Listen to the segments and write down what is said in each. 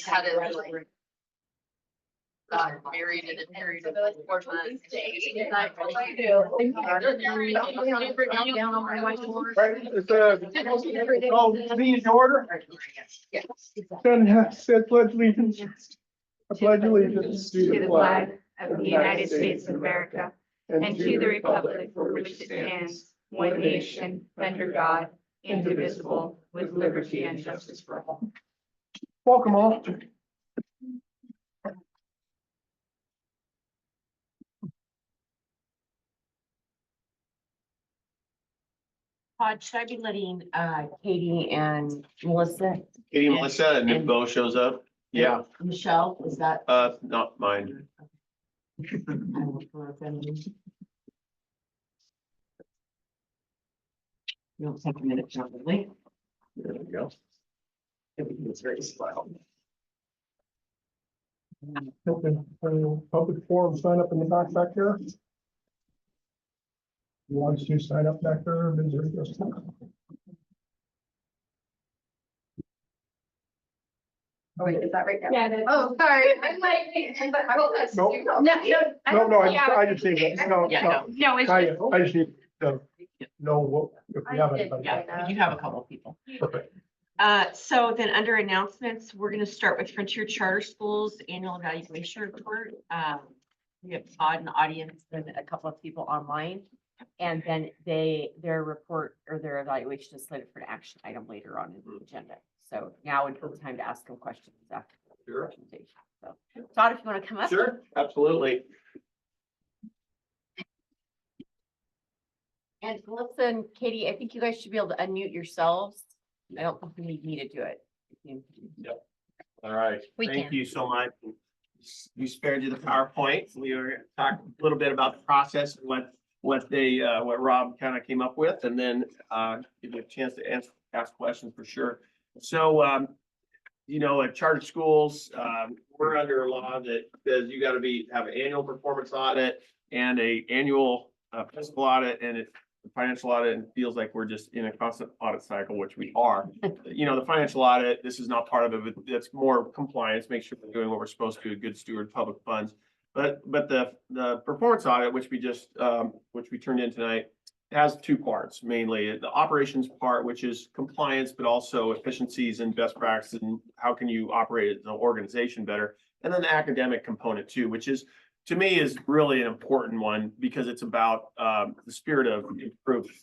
Had it like got married and married 4 times. Meeting order. Yes. Then said pledge allegiance. I pledge allegiance To the flag of the United States of America and to the republic for which it stands, one nation, under God, indivisible, with liberty and justice for all. Welcome all. Todd, should I be letting Katie and Melissa? Katie and Melissa, and Nick Bo shows up. Yeah, Michelle, is that? not mine. You'll take a minute, probably. There we go. Everything's very slow. Public forum, sign up in the back here. Who wants to sign up back there? Oh, wait, is that right now? Yeah, it is. Oh, sorry. I'm like, Nope. No, I just need, no, it's I just need to know what, if we have anybody. Yeah, you have a couple of people. Perfect. So then under announcements, we're gonna start with Frontier Charter Schools Annual Evaluation Report. We have Todd in the audience and a couple of people online. And then their report or their evaluation is slated for an action item later on in the agenda. So now would be the time to ask them questions after the Sure. presentation. So Todd, if you want to come up. Sure, absolutely. And Melissa and Katie, I think you guys should be able to unmute yourselves. I don't think we need me to do it. All right. We Thank can. you so much. We spared you the PowerPoint. We were talking a little bit about the process and what Rob kind of came up with, and then give you a chance to ask questions for sure. So, at charter schools, we're under a law that says you got to have an annual performance audit and a annual fiscal audit and the financial audit, and it feels like we're just in a constant audit cycle, which we are. The financial audit, this is not part of it, but it's more compliance, make sure we're doing what we're supposed to, a good steward of public funds. But the performance audit, which we turned in tonight, has two parts mainly. The operations part, which is compliance, but also efficiencies and best practices and how can you operate as an organization better. And then the academic component too, which is, to me, is really an important one because it's about the spirit of improvement.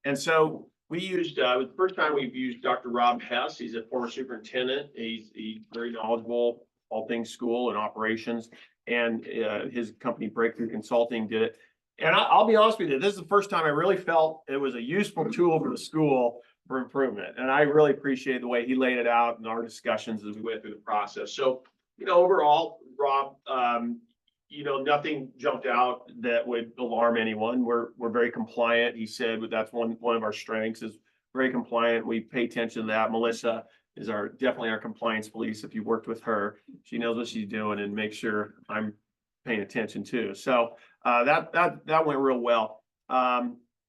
And so we used, it was the first time we've used Dr. Rob Hess. He's a former superintendent. He's very knowledgeable, all things school and operations. And his company Breakthrough Consulting did it. And I'll be honest with you, this is the first time I really felt it was a useful tool for the school for improvement. And I really appreciate the way he laid it out in our discussions as we went through the process. So, overall, Rob, nothing jumped out that would alarm anyone. We're very compliant. He said that's one of our strengths is very compliant. We pay attention to that. Melissa is definitely our compliance police. If you worked with her, she knows what she's doing and make sure I'm paying attention too. So that went real well.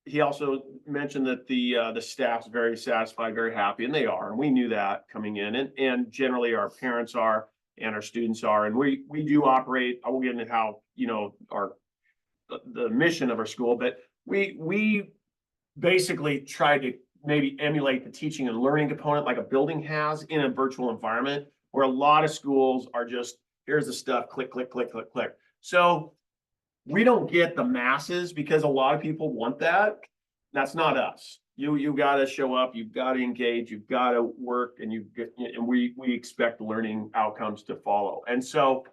He also mentioned that the staff's very satisfied, very happy, and they are. And we knew that coming in, and generally our parents are and our students are. And we do operate. I will get into how the mission of our school, but we basically try to maybe emulate the teaching and learning component like a building has in a virtual environment, where a lot of schools are just, here's the stuff, click, click, click, click, click. So we don't get the masses because a lot of people want that. That's not us. You got to show up, you've got to engage, you've got to work, and we expect learning outcomes to follow. And so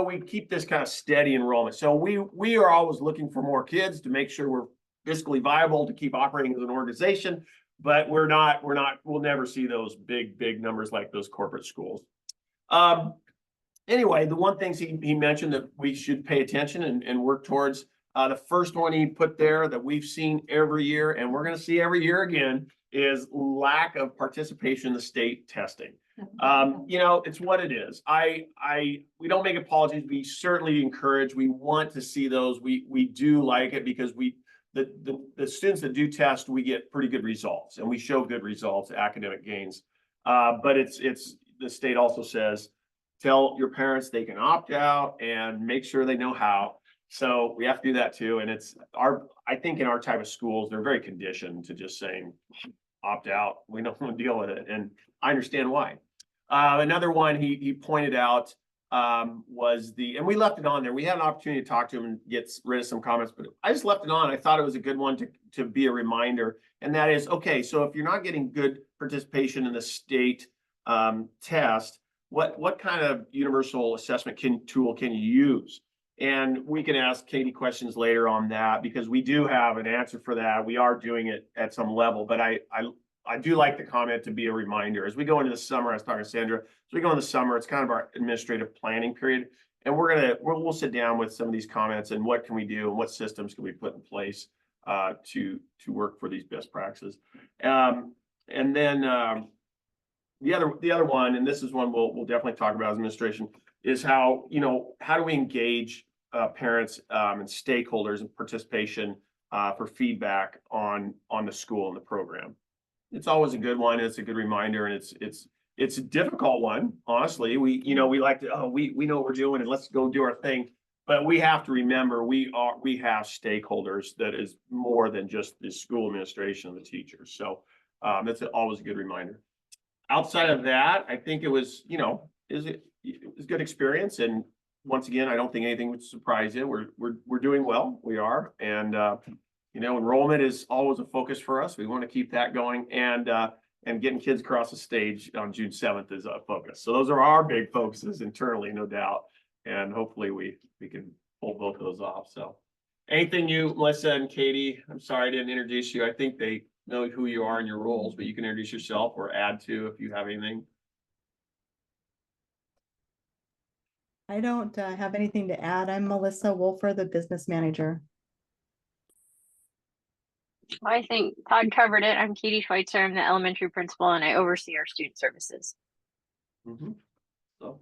we keep this kind of steady enrollment. So we are always looking for more kids to make sure we're fiscally viable to keep operating as an organization, but we'll never see those big numbers like those corporate schools. Anyway, the one thing he mentioned that we should pay attention and work towards, the first one he put there that we've seen every year, and we're going to see every year again, is lack of participation in the state testing. It's what it is. We don't make apologies. We certainly encourage, we want to see those. We do like it because the students that do test, we get pretty good results and we show good results, academic gains. But it's the state also says, tell your parents they can opt out and make sure they know how. So we have to do that too. And it's I think in our type of schools, they're very conditioned to just saying, opt out. We don't want to deal with it. And I understand why. Another one he pointed out was and we left it on there. We had an opportunity to talk to him and get rid of some comments, but I just left it on. I thought it was a good one to be a reminder. And that is, okay, so if you're not getting good participation in the state test, what kind of universal assessment tool can you use? And we can ask Katie questions later on that, because we do have an answer for that. We are doing it at some level, but I do like the comment to be a reminder. As we go into the summer, I was talking to Sandra, as we go into the summer, it's kind of our administrative planning period. And we'll sit down with some of these comments and what can we do and what systems can we put in place to work for these best practices. And then the other one, and this is one we'll definitely talk about as administration, is how do we engage parents and stakeholders and participation for feedback on the school and the program. It's always a good one. It's a good reminder, and it's a difficult one. Honestly, we like to, we know what we're doing and let's go do our thing. But we have to remember we have stakeholders that is more than just the school administration and the teachers. So that's always a good reminder. Outside of that, I think it was, it was a good experience. And once again, I don't think anything would surprise you. We're doing well. We are. And enrollment is always a focus for us. We want to keep that going, and getting kids across the stage on June 7th is a focus. So those are our big focuses internally, no doubt. And hopefully we can pull both of those off. So anything Melissa and Katie, I'm sorry I didn't introduce you. I think they know who you are and your roles, but you can introduce yourself or add to if you have anything. I don't have anything to add. I'm Melissa Wolfer, the business manager. I think Todd covered it. I'm Katie Schweitzer. I'm the elementary principal and I oversee our student services. So,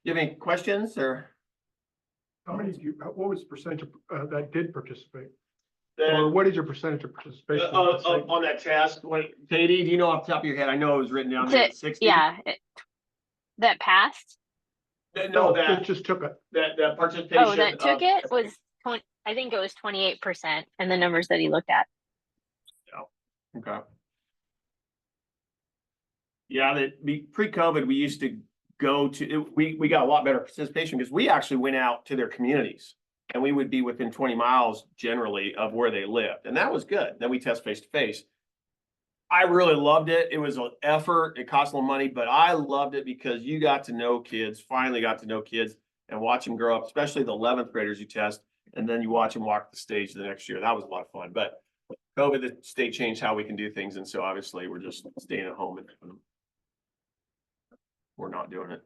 you have any questions or? How many what was the percentage that did participate? Or what is your percentage of participation? On that test, Katie, do you know off the top of your head? I know it was written down there at 60. Yeah, that passed. No, that just took it. that participation. Oh, that took it was 20. I think it was 28%, and the numbers that he looked at. Okay. Yeah, pre-COVID, we used to go to, we got a lot better participation because we actually went out to their communities and we would be within 20 miles generally of where they lived. And that was good. Then we test face to face. I really loved it. It was an effort. It cost a little money, but I loved it because you got to know kids, finally got to know kids and watch them grow up, especially the 11th graders you test. And then you watch them walk the stage the next year. That was a lot of fun. But COVID, the state changed how we can do things. And so obviously we're just staying at home and we're not doing it.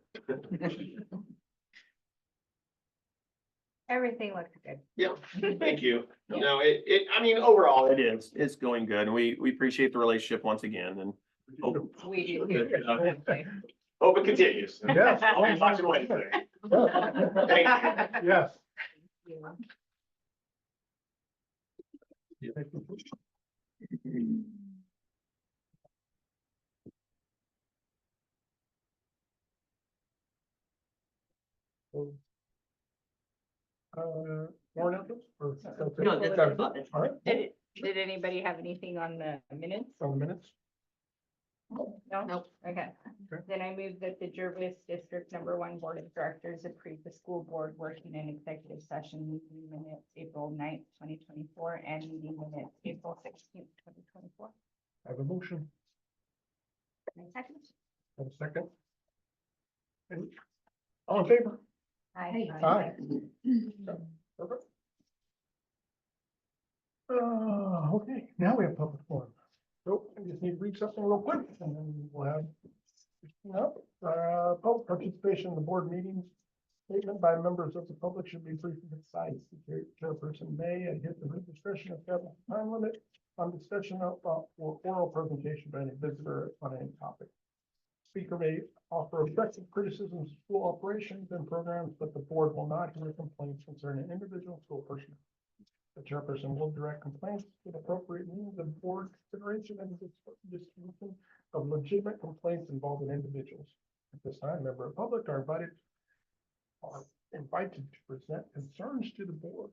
Everything looks good. Yeah, thank you. No, I mean, overall it's going good. And we appreciate the relationship once again and hope We do. hope it continues. Yes. Only talk to you Wednesday. Thank you. Yes. More announcements? No, that's it. All right, Did anybody have anything on the minutes? on the minutes. No? Nope. Okay. Okay. Then I move that the Jervis District #1 Board of Directors approve the school board working in executive session meeting minutes April 9th, 2024, and meeting minutes April 16th, 2024. I have a motion. Second. Have a second. And all in favor? Aye. Aye. Perfect. Okay, now we have public forum. So I just need to read something real quick and then we'll have. Public participation in the board meetings. Statement by members of the public should be brief and concise. The chairperson may adhere to her discretion of time limit on discussion of or oral presentation by any visitor on any topic. Speaker may offer objective criticisms of school operations and programs, but the board will not hear complaints concerning individual school personnel. The chairperson will direct complaints to the appropriate means of board consideration and distribution of legitimate complaints involving individuals. At this time, member of the public are invited to present concerns to the board.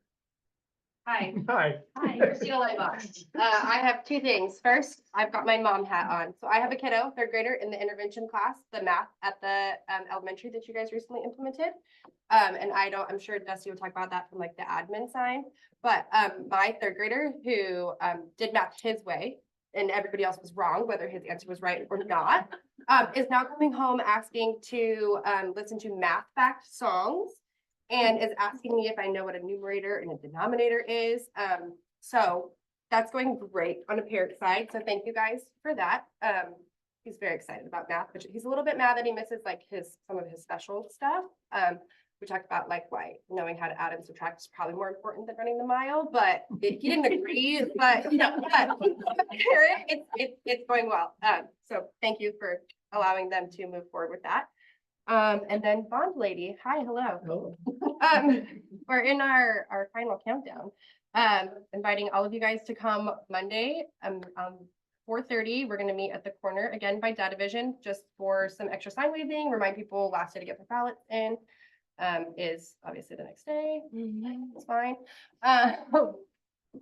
Hi, Hi. hi, Christina Lightbox. I have two things. First, I've got my mom hat on. So I have a kiddo, third grader in the intervention class, the math at the elementary that you guys recently implemented. And I'm sure Dusty will talk about that from like the admin side. But my third grader who did math his way and everybody else was wrong, whether his answer was right or not, is now coming home asking to listen to math fact songs and is asking me if I know what a numerator and a denominator is. So that's going great on a parent side. So thank you guys for that. He's very excited about math, but he's a little bit mad that he misses like some of his special stuff. We talked about like why knowing how to add and subtract is probably more important than running the mile, but he didn't agree, but you know, it's going well. So thank you for allowing them to move forward with that. And then Bond Lady, hi, hello. We're in our final countdown. Inviting all of you guys to come Monday, 4:30. We're gonna meet at the corner again by Data Vision, just for some extra sign waving, remind people last day to get their ballots in, is obviously the next day. It's fine.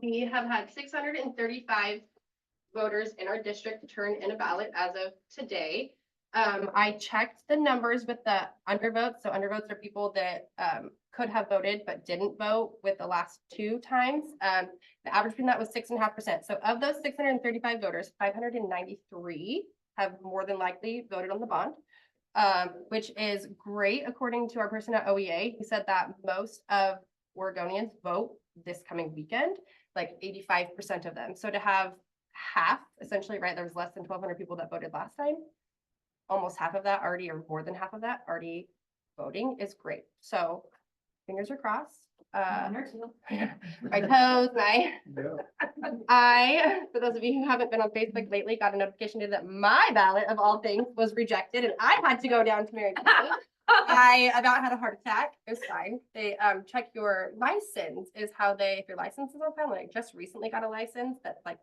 We have had 635 voters in our district to turn in a ballot as of today. I checked the numbers with the undervotes. So undervotes are people that could have voted but didn't vote with the last two times. The average between that was 6.5%. So of those 635 voters, 593 have more than likely voted on the bond, which is great according to our person at OEA. He said that most of Oregonians vote this coming weekend, like 85% of them. So to have half, essentially, right, there was less than 1,200 people that voted last time. Almost half of that already, or more than half of that already voting is great. So fingers are crossed. My toes, for those of you who haven't been on Facebook lately, got a notification today that my ballot of all things was rejected and I had to go down to Marion County. I about had a heart attack. It was fine. They check your license is how if your license is on file. I just recently got a license that's like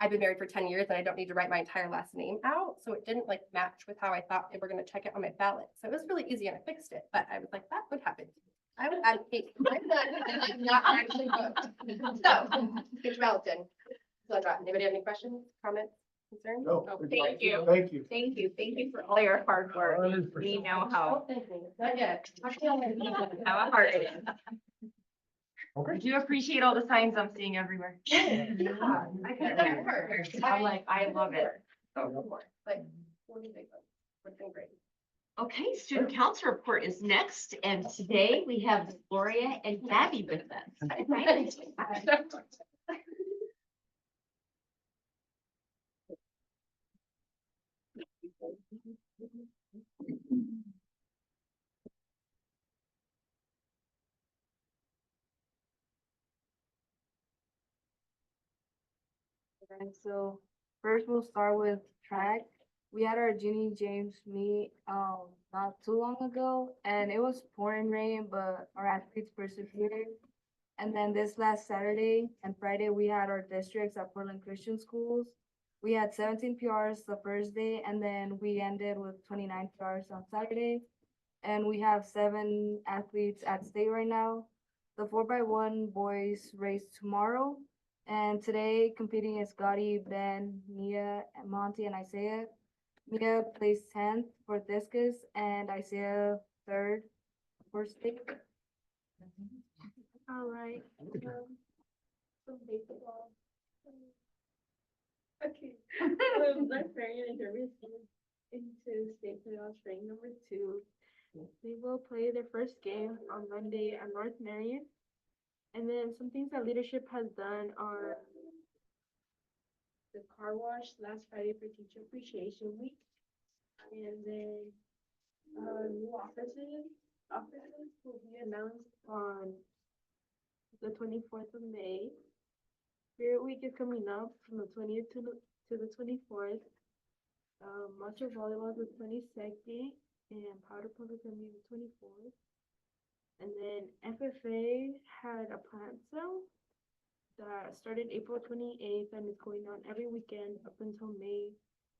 I've been married for 10 years and I don't need to write my entire last name out. So it didn't like match with how I thought they were going to check it on my ballot. So it was really easy and I fixed it. But I was like, that would happen. I would advocate. I'm not actually vote. So get your ballot in. So anybody have any questions, comments, concerns? No. Oh, thank you. Thank you. Thank you. Thank you for all your hard work. 100%. We know how Thank you. Not yet. how hard it is. Okay. I do appreciate all the signs I'm seeing everywhere. Yeah, I could have heard. I'm like, I love it. Like 40 big ones. Would have been great. Okay, student council report is next, and today we have Gloria and Gabby with us. And so first we'll start with track. We had our Ginny James meet not too long ago and it was pouring rain, but our athletes persevered. And then this last Saturday and Friday, we had our districts at Portland Christian Schools. We had 17 PRs the first day and then we ended with 29 PRs on Saturday. And we have 7 athletes at state right now. The 4x1 boys race tomorrow. And today competing is Gotti, Ben, Mia, and Monty, and Isaiah. Mia placed 10th for discus and Isaiah 3rd for stick. All right. Some baseball. Okay. North Marion and Derby into state playoffs ranked number 2. They will play their first game on Monday at North Marion. And then some things that leadership has done are the car wash last Friday for Teacher Appreciation Week. And then new offices will be announced on the 24th of May. Spirit Week is coming up from the 20th to the 24th. Marshall Volleyball is the 22nd and Powder Puff is going to be the 24th. And then FFA had a plant sale that started April 28th and is going on every weekend up until May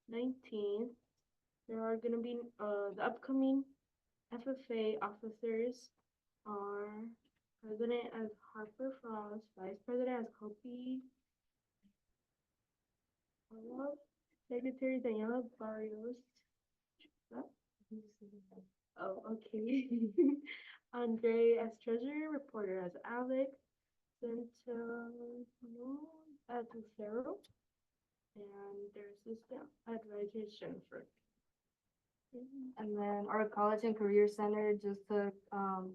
19th. there are gonna be, the upcoming FFA officers are President as Harper Frost, Vice President as Kopi Orlov, Secretary Daniela Barrios. What? Oh, okay. Andre as Treasurer, Reporter as Alex, Centeno as Lucero, and their Assistant Advisor is Jennifer. And then our college and career center just took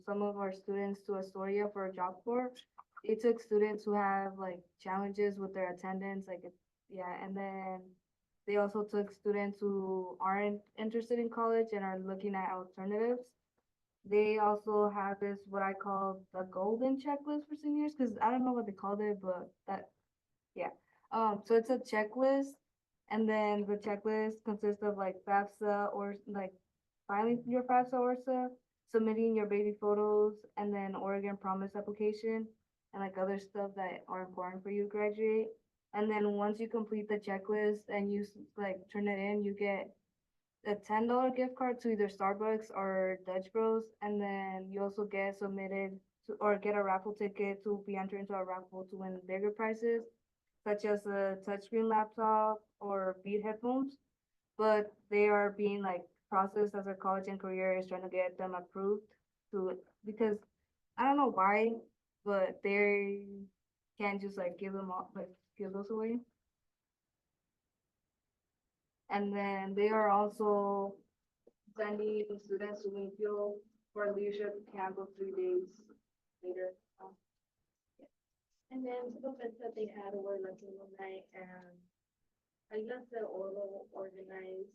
some of our students to Astoria for a job corps. They took students who have like challenges with their attendance, and then they also took students who aren't interested in college and are looking at alternatives. They also have this, what I call the golden checklist for seniors, because I don't know what they called it, but so it's a checklist. And then the checklist consists of like FAFSA or like filing your FAFSA ORSA, submitting your baby photos, and then Oregon Promise application, and like other stuff that are important for you to graduate. And then once you complete the checklist and you like turn it in, you get a $10 gift card to either Starbucks or Dutch Bros. And then you also get submitted to, or get a raffle ticket to be entered into a raffle to win bigger prizes, such as a touchscreen laptop or Beat headphones. But they are being like processed as our college and career is trying to get them approved to, because I don't know why, but they can't just like give them all, like give those away. And then they are also sending students to Winfield for a leadership camp of 3 days later. And then some events that they had were like a night and I guess the Oro organized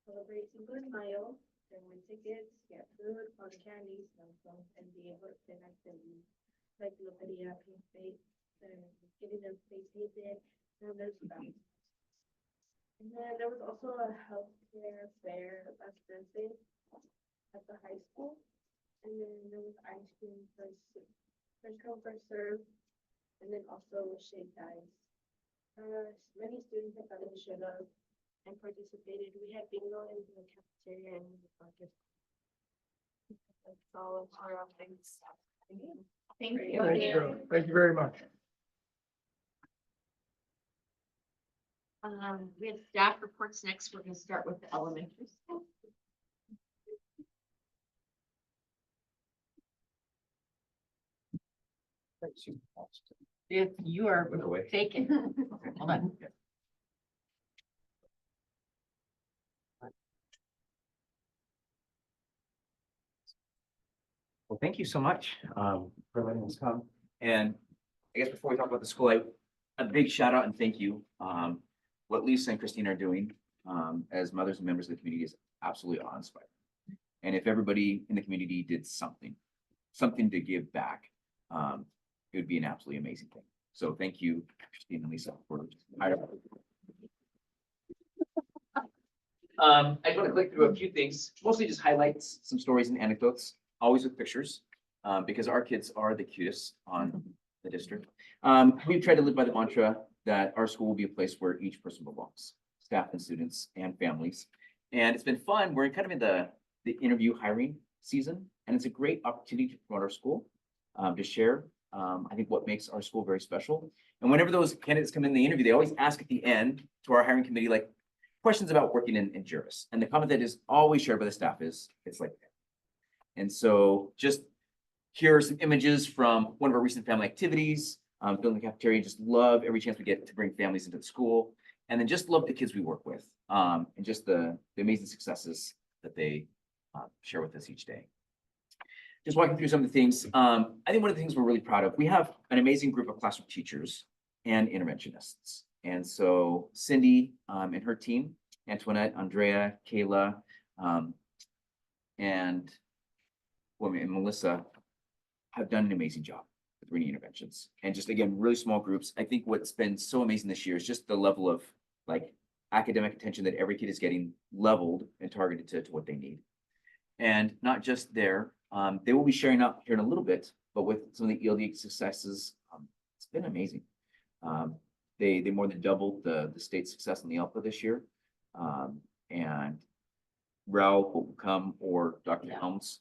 celebrate Cinco de Mayo. They win tickets, get food, fun candies, snowstorms, and be able to plan activities like Loteria, Pink Face, and getting them space hated, and there's stuff. And then there was also a healthcare fair last Thursday at the high school. And then there was ice cream first come, first serve, and then also shaved ice. Many students that probably showed up and participated. We had bingo in the cafeteria and the bucket. That's all of our things. Thank you. Thank you. Thank you very much. We have staff reports next. We're gonna start with the elementary school. If you are taken, hold on. Well, thank you so much for letting us come. And I guess before we talk about the school, a big shout out and thank you. What Lisa and Christine are doing as mothers and members of the community is absolutely awe-inspiring. And if everybody in the community did something to give back, it would be an absolutely amazing thing. So thank you, Christine and Lisa, for hiring. I just want to click through a few things, mostly just highlights some stories and anecdotes, always with pictures, because our kids are the cutest on the district. We've tried to live by the mantra that our school will be a place where each person belongs, staff and students and families. And it's been fun. We're kind of in the interview hiring season, and it's a great opportunity to promote our school, to share, I think, what makes our school very special. And whenever those candidates come in the interview, they always ask at the end to our hiring committee, like, questions about working in Juris. And the comment that is always shared by the staff is, it's like that. And so just here are some images from one of our recent family activities, building the cafeteria. Just love every chance we get to bring families into the school. And then just love the kids we work with, and just the amazing successes that they share with us each day. Just walking through some of the things, I think one of the things we're really proud of, we have an amazing group of classroom teachers and interventionists. And so Cindy and her team, Antoinette, Andrea, Kayla, and Melissa have done an amazing job with reading interventions. And just, again, really small groups. I think what's been so amazing this year is just the level of like academic attention that every kid is getting leveled and targeted to what they need. And not just there, they will be sharing up here in a little bit, but with some of the ELD successes, it's been amazing. They more than doubled the state success in the ALPA this year. and Raul will come, or Dr. Helms,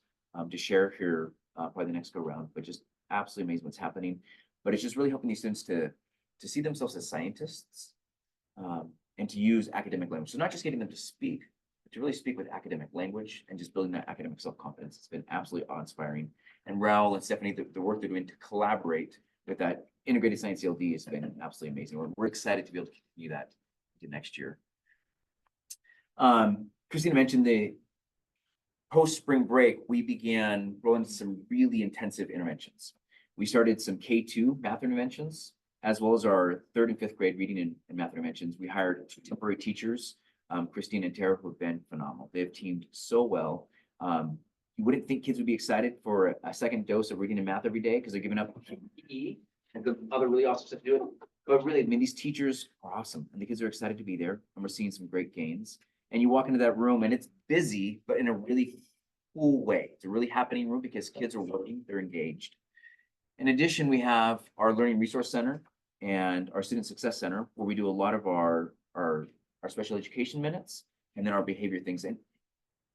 to share here, probably the next go round, but just absolutely amazing what's happening. But it's just really helping these students to see themselves as scientists, and to use academic language. So not just getting them to speak, but to really speak with academic language and just building that academic self-confidence. It's been absolutely awe-inspiring. And Raul and Stephanie, the work they're doing to collaborate with that integrated science ELD has been absolutely amazing. We're excited to be able to continue that into next year. Christina mentioned the post-spring break, we began rolling some really intensive interventions. We started some K2 math interventions, as well as our 3rd and 5th grade reading and math interventions. We hired 2 temporary teachers, Christine and Tara, who have been phenomenal. They've teamed so well. You wouldn't think kids would be excited for a second dose of reading and math every day because they're giving up PE and the other really awesome stuff to do it. But really, I mean, these teachers are awesome and the kids are excited to be there, and we're seeing some great gains. And you walk into that room and it's busy, but in a really cool way. It's a really happening room because kids are working, they're engaged. In addition, we have our Learning Resource Center and our Student Success Center, where we do a lot of our special education minutes and then our behavior things. And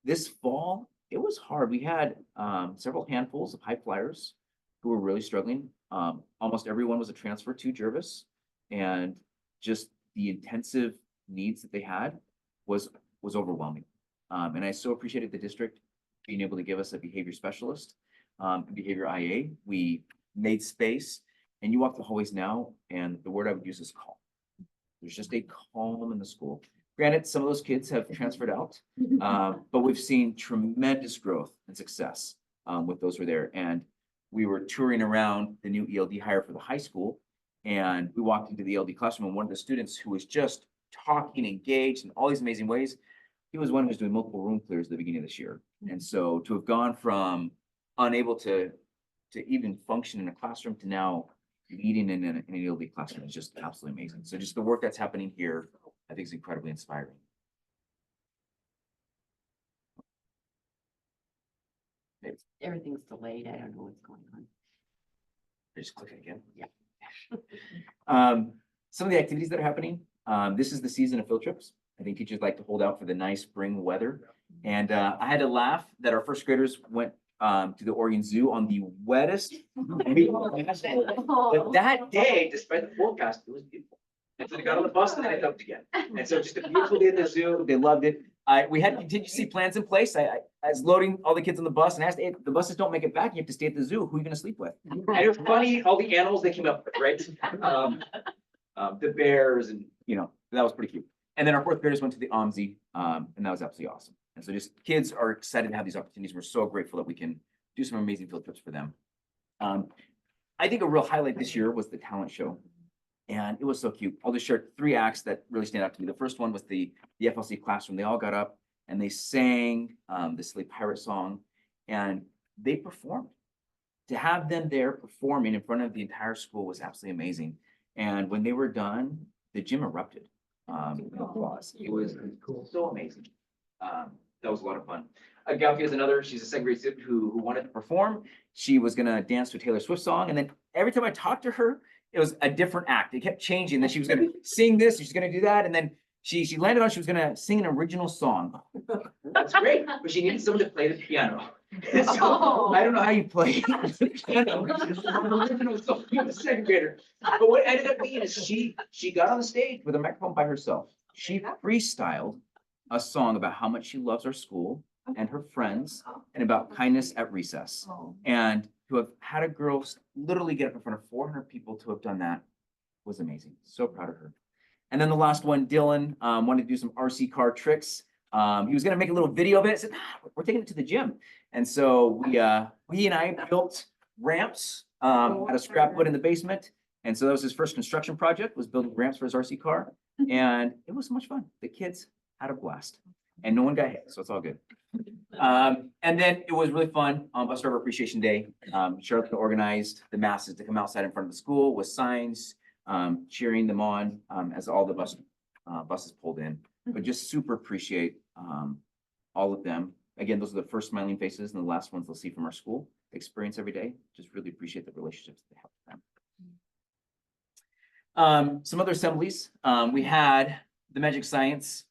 this fall, it was hard. We had several handfuls of high flyers who were really struggling. Almost everyone was a transfer to Jervis, and just the intensive needs that they had was overwhelming. And I so appreciated the district being able to give us a behavior specialist, behavior IA. We made space, and you walk the hallways now, and the word I would use is calm. There's just a calm in the school. Granted, some of those kids have transferred out, but we've seen tremendous growth and success with those who are there. And we were touring around the new ELD hire for the high school, and we walked into the ELD classroom, and one of the students who was just talking, engaged in all these amazing ways, he was one who was doing multiple room clears at the beginning of this year. And so to have gone from unable to even function in a classroom to now leading in an ELD classroom is just absolutely amazing. So just the work that's happening here, I think, is incredibly inspiring. Everything's delayed. I don't know what's going on. Just click it again. Yeah. Some of the activities that are happening, this is the season of field trips. I think teachers like to hold out for the nice spring weather. And I had to laugh that our 1st graders went to the Oregon Zoo on the wettest. But that day, despite the forecast, it was beautiful. And so they got on the bus and then they dumped again. And so just a beautiful day at the zoo. They loved it. We had contingency plans in place. I was loading all the kids on the bus and asked, hey, if the buses don't make it back, you have to stay at the zoo. Who are you going to sleep with? And it was funny, all the animals they came up with, right? The bears, and that was pretty cute. And then our 4th graders went to the OMSI, and that was absolutely awesome. And so just kids are excited to have these opportunities. We're so grateful that we can do some amazing field trips for them. I think a real highlight this year was the talent show. And it was so cute. I'll just share 3 acts that really stand out to me. The first one was the FLC classroom. They all got up and they sang the Silly Pirate song, and they performed. To have them there performing in front of the entire school was absolutely amazing. And when they were done, the gym erupted. It was so amazing. That was a lot of fun. Galfi is another. She's a 2nd grade student who wanted to perform. She was gonna dance to a Taylor Swift song, and then every time I talked to her, it was a different act. It kept changing. Then she was gonna sing this, she's gonna do that, and then she landed on she was gonna sing an original song. That's great, but she needed someone to play the piano. So, I don't know how you play piano. Original song, you're the 2nd grader. But what ended up being is she got on the stage with a microphone by herself. She freestyled a song about how much she loves our school and her friends, and about kindness at recess. And to have had a girl literally get up in front of 400 people to have done that was amazing. So proud of her. And then the last one, Dylan wanted to do some RC car tricks. He was going to make a little video of it. I said, we're taking it to the gym. And so he and I built ramps out of scrap wood in the basement. And so that was his first construction project, was building ramps for his RC car. And it was so much fun. The kids had a blast and no one got hit. So it's all good. And then it was really fun on Bus Driver Appreciation Day. Charlotte organized the masses to come outside in front of the school with signs, cheering them on as all the buses pulled in. But just super appreciate all of them. Again, those are the first smiling faces and the last ones they'll see from our school experience every day. Just really appreciate the relationships that they have with them. Some other assemblies. We had the Magic Science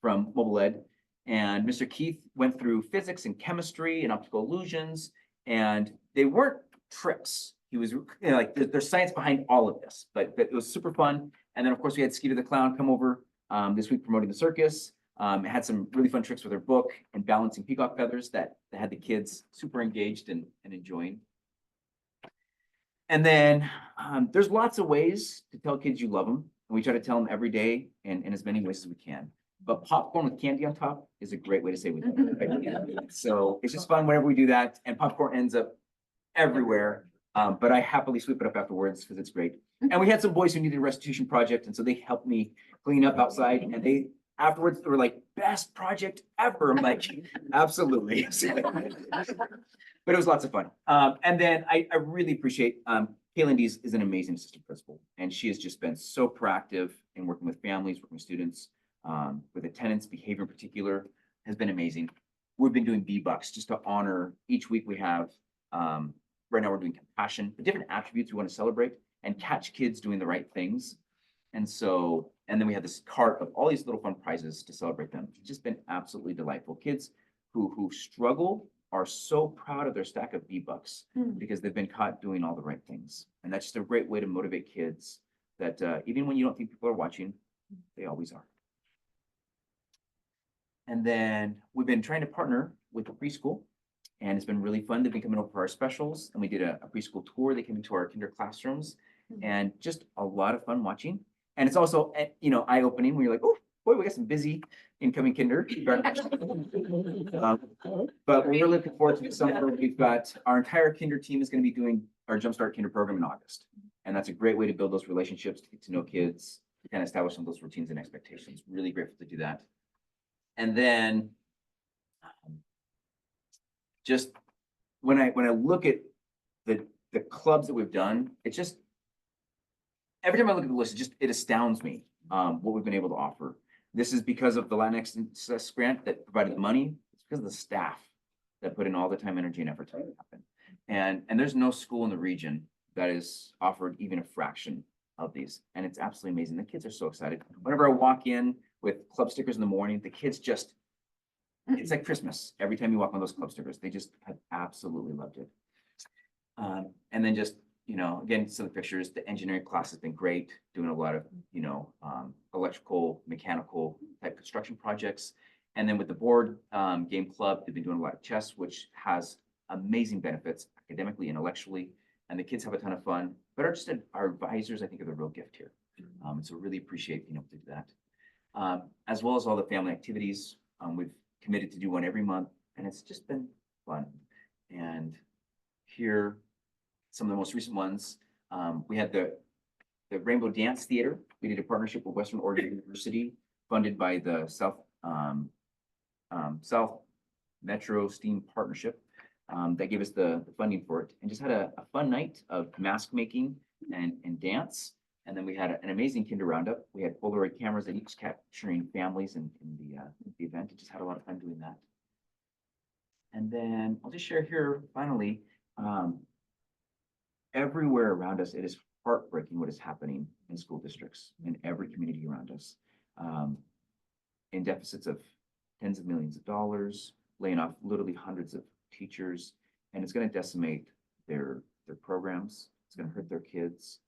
from Mobile Ed. And Mr. Keith went through physics and chemistry and optical illusions, and they weren't tricks. He was, like, there's science behind all of this, but it was super fun. And then, of course, we had Skeeter the Clown come over this week promoting the circus. Had some really fun tricks with her book and balancing peacock feathers that had the kids super engaged and enjoying. And then there's lots of ways to tell kids you love them. And we try to tell them every day in as many ways as we can. But popcorn with candy on top is a great way to say we love them. Right? So it's just fun whenever we do that. And popcorn ends up everywhere. But I happily sweep it up afterwards because it's great. And we had some boys who needed a restitution project. And so they helped me clean up outside. And they afterwards, they were like, best project ever. I'm like, absolutely. But it was lots of fun. And then I really appreciate, Kaylin Dees is an amazing assistant principal. And she has just been so proactive in working with families, working with students, with attendance, behavior in particular, has been amazing. We've been doing V-Bucks just to honor, each week we have, right now we're doing compassion, the different attributes we want to celebrate and catch kids doing the right things. And so, and then we have this cart of all these little fun prizes to celebrate them. It's just been absolutely delightful. Kids who struggle are so proud of their stack of V-Bucks because they've been caught doing all the right things. And that's just a great way to motivate kids that even when you don't think people are watching, they always are. And then we've been trying to partner with the preschool, and it's been really fun. They've been coming over for our specials, and we did a preschool tour. They came into our kinder classrooms, and just a lot of fun watching. And it's also, eye-opening when you're like, oh, boy, we got some busy incoming kinder. But we're really looking forward to the summer. We've got our entire kinder team is going to be doing our Jumpstart Kinder program in August. And that's a great way to build those relationships, to get to know kids, and establish some of those routines and expectations. Really grateful to do that. And then just when I look at the clubs that we've done, it's just, every time I look at the list, it astounds me what we've been able to offer. This is because of the Latinx Success Grant that provided the money. It's because of the staff that put in all the time, energy, and effort to make it happen. And there's no school in the region that is offered even a fraction of these. And it's absolutely amazing. The kids are so excited. Whenever I walk in with club stickers in the morning, the kids just, it's like Christmas. Every time you walk on those club stickers, they just have absolutely loved it. And then just, again, some of the pictures, the engineering class has been great, doing a lot of, electrical, mechanical type construction projects. And then with the board game club, they've been doing a lot of chess, which has amazing benefits academically, intellectually, and the kids have a ton of fun. But our advisors, I think, are the real gift here. And so really appreciate being able to do that. As well as all the family activities. We've committed to do one every month, and it's just been fun. And here, some of the most recent ones, we had the Rainbow Dance Theater. We did a partnership with Western Oregon University, funded by the South Metro STEAM Partnership. That gave us the funding for it, and just had a fun night of mask making and dance. And then we had an amazing kinder roundup. We had Polaroid cameras that each capturing families in the event. It just had a lot of fun doing that. And then I'll just share here finally, everywhere around us, it is heartbreaking what is happening in school districts in every community around us. In deficits of tens of millions of dollars, laying off literally hundreds of teachers, and it's going to decimate their programs. It's going to hurt their kids.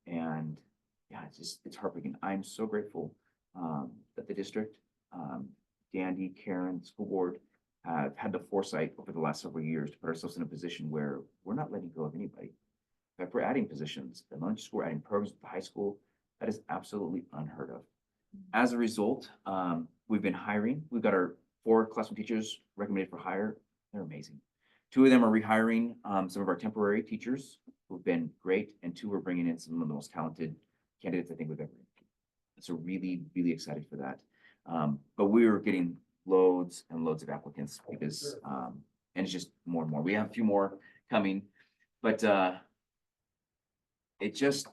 And yeah, it's heartbreaking. I'm so grateful that the district, Dandy, Karen, school board have had the foresight over the last several years to put ourselves in a position where we're not letting go of anybody. In fact, we're adding positions. The elementary school, we're adding programs at the high school. That is absolutely unheard of. As a result, we've been hiring. We've got our 4 classroom teachers recommended for hire. They're amazing. 2 of them are rehiring some of our temporary teachers who've been great, and 2 are bringing in some of the most talented candidates I think we've ever had. So really, really excited for that. But we're getting loads and loads of applicants because, and it's just more and more. We have a few more coming, but it just,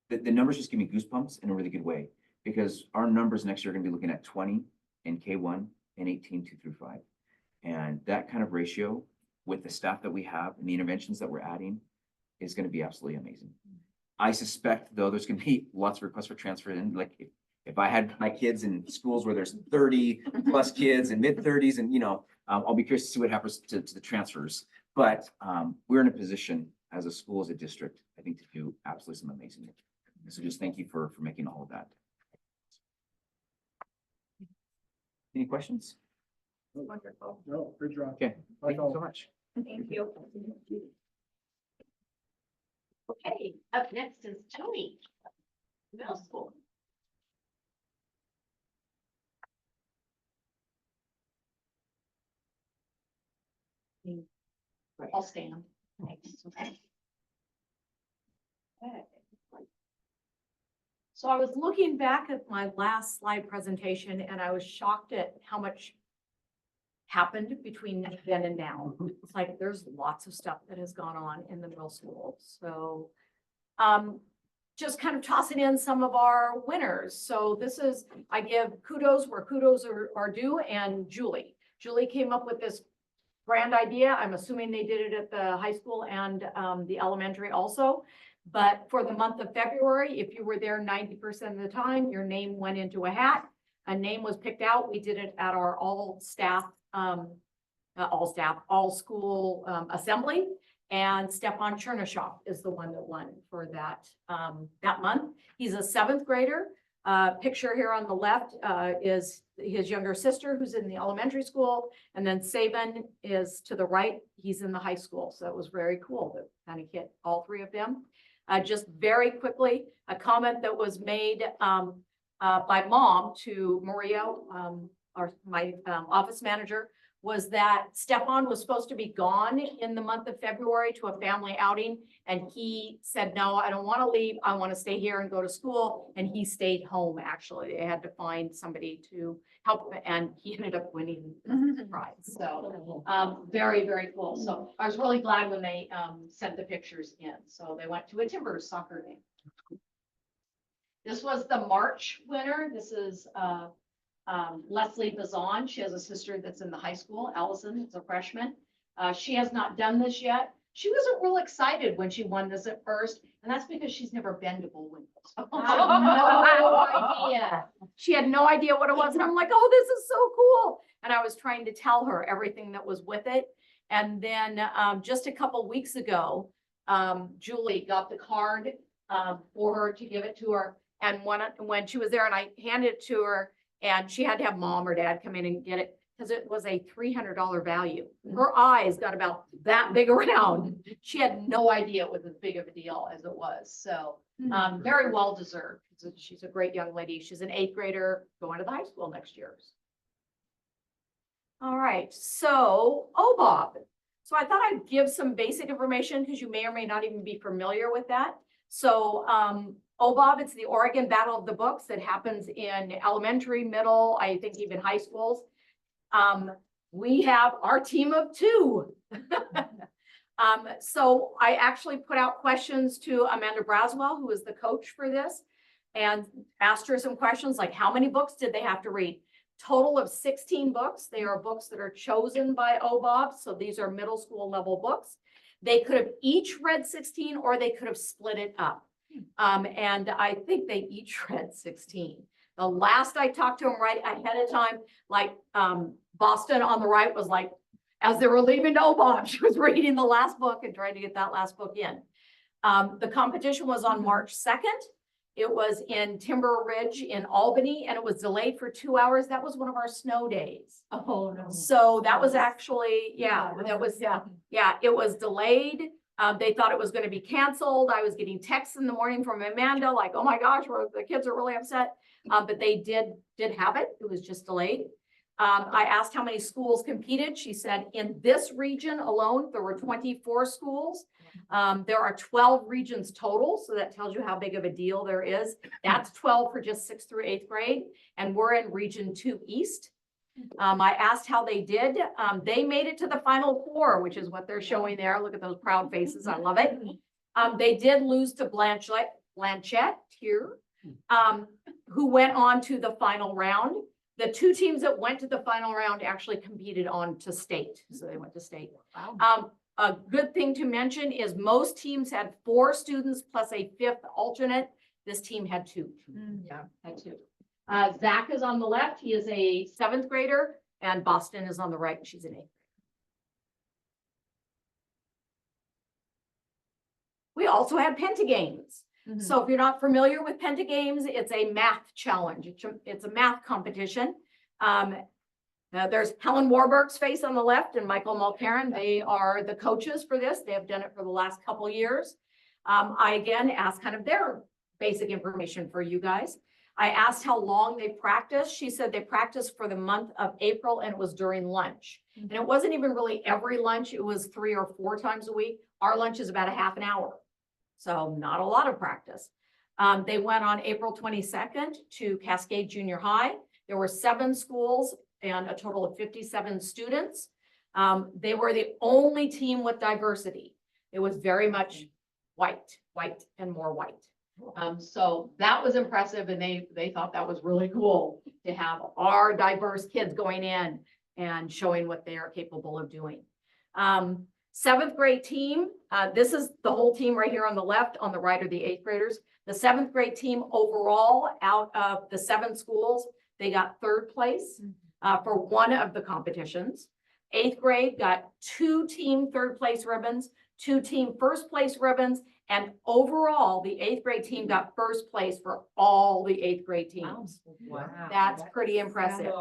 the numbers just give me goosebumps in a really good way, because our numbers next year are going to be looking at 20 in K1 and 18 2 through 5. And that kind of ratio with the staff that we have and the interventions that we're adding is going to be absolutely amazing. I suspect, though, there's going to be lots of requests for transfer in. Like, If I had my kids in schools where there's 30+ kids and mid-30s and, I'll be curious to see what happens to the transfers. But we're in a position as a school, as a district, I think, to do absolutely some amazing. So just thank you for making all of that. Any questions? Wonderful. No, good job. Okay, thank you so much. Thank you. Okay, up next is Tony. Middle school. I'll stand. Thanks. Okay. So I was looking back at my last slide presentation and I was shocked at how much happened between then and now. It's like there's lots of stuff that has gone on in the middle school. So just kind of tossing in some of our winners. So this is, I give kudos where kudos are due, and Julie. Julie came up with this grand idea. I'm assuming they did it at the high school and the elementary also. But for the month of February, if you were there 90% of the time, your name went into a hat. A name was picked out. We did it at our all school assembly. And Stepan Chernyshov is the one that won for that month. He's a 7th grader. Picture here on the left is his younger sister who's in the elementary school. And then Saban is to the right. He's in the high school. So it was very cool to kind of hit all 3 of them. Just very quickly, a comment that was made by mom to Maria, my office manager, was that Stepan was supposed to be gone in the month of February to a family outing. And he said, no, I don't want to leave. I want to stay here and go to school. And he stayed home, actually. They had to find somebody to help him, and he ended up winning the prize. So very, very cool. So I was really glad when they sent the pictures in. So they went to a Timbers soccer game. This was the March winner. This is Leslie Bazan. She has a sister that's in the high school. Allison is a freshman. She has not done this yet. She wasn't real excited when she won this at first, and that's because she's never been to Bull Windows. No idea. She had no idea what it was, and I'm like, oh, this is so cool. And I was trying to tell her everything that was with it. And then just a couple weeks ago, Julie got the card for her to give it to her. And when she was there and I handed it to her, and she had to have mom or dad come in and get it because it was a $300 value. Her eyes got about that big around. She had no idea it was as big of a deal as it was. So very well deserved. She's a great young lady. She's an 8th grader going to the high school next year. All right, so OBOB. So I thought I'd give some basic information because you may or may not even be familiar with that. So OBOB, it's the Oregon Battle of the Books. It happens in elementary, middle, I think even high schools. We have our team of 2. So I actually put out questions to Amanda Braswell, who is the coach for this, and asked her some questions like how many books did they have to read? Total of 16 books. They are books that are chosen by OBOB. So these are middle school level books. They could have each read 16 or they could have split it up. And I think they each read 16. The last I talked to them right ahead of time, like Boston on the right was like, as they were leaving to OBOB, she was reading the last book and trying to get that last book in. The competition was on March 2nd. It was in Timber Ridge in Albany, and it was delayed for 2 hours. That was one of our snow days. Oh, no. So that was actually, it was delayed. They thought it was going to be canceled. I was getting texts in the morning from Amanda, like, oh my gosh, the kids are really upset. But they did have it. It was just delayed. I asked how many schools competed. She said in this region alone, there were 24 schools. There are 12 regions total. So that tells you how big of a deal there is. That's 12 for just 6th through 8th grade. And we're in region 2 East. I asked how they did. They made it to the final 4, which is what they're showing there. Look at those proud faces. I love it. They did lose to Blanchette here, who went on to the final round. The 2 teams that went to the final round actually competed on to state. So they went to state. Wow. A good thing to mention is most teams had 4 students plus a 5th alternate. This team had 2. Yeah, had 2. Zach is on the left. He is a 7th grader, and Boston is on the right. She's an 8th. We also had Pentagames. So if you're not familiar with Pentagames, it's a math challenge. It's a math competition. There's Helen Warburg's face on the left and Michael Mulcairn. They are the coaches for this. They have done it for the last couple of years. I again asked kind of their basic information for you guys. I asked how long they practiced. She said they practiced for the month of April and it was during lunch. And it wasn't even really every lunch. It was 3 or 4 times a week. Our lunch is about a half an hour. So not a lot of practice. They went on April 22nd to Cascade Junior High. There were 7 schools and a total of 57 students. They were the only team with diversity. It was very much white and more white. So that was impressive and they thought that was really cool to have our diverse kids going in and showing what they are capable of doing. 7th grade team, this is the whole team right here on the left, on the right are the 8th graders. The 7th grade team overall out of the 7 schools, they got 3rd place for one of the competitions. 8th grade got 2 team 3rd place ribbons, 2 team 1st place ribbons, and overall, the 8th grade team got 1st place for all the 8th grade teams. Wow. That's pretty impressive.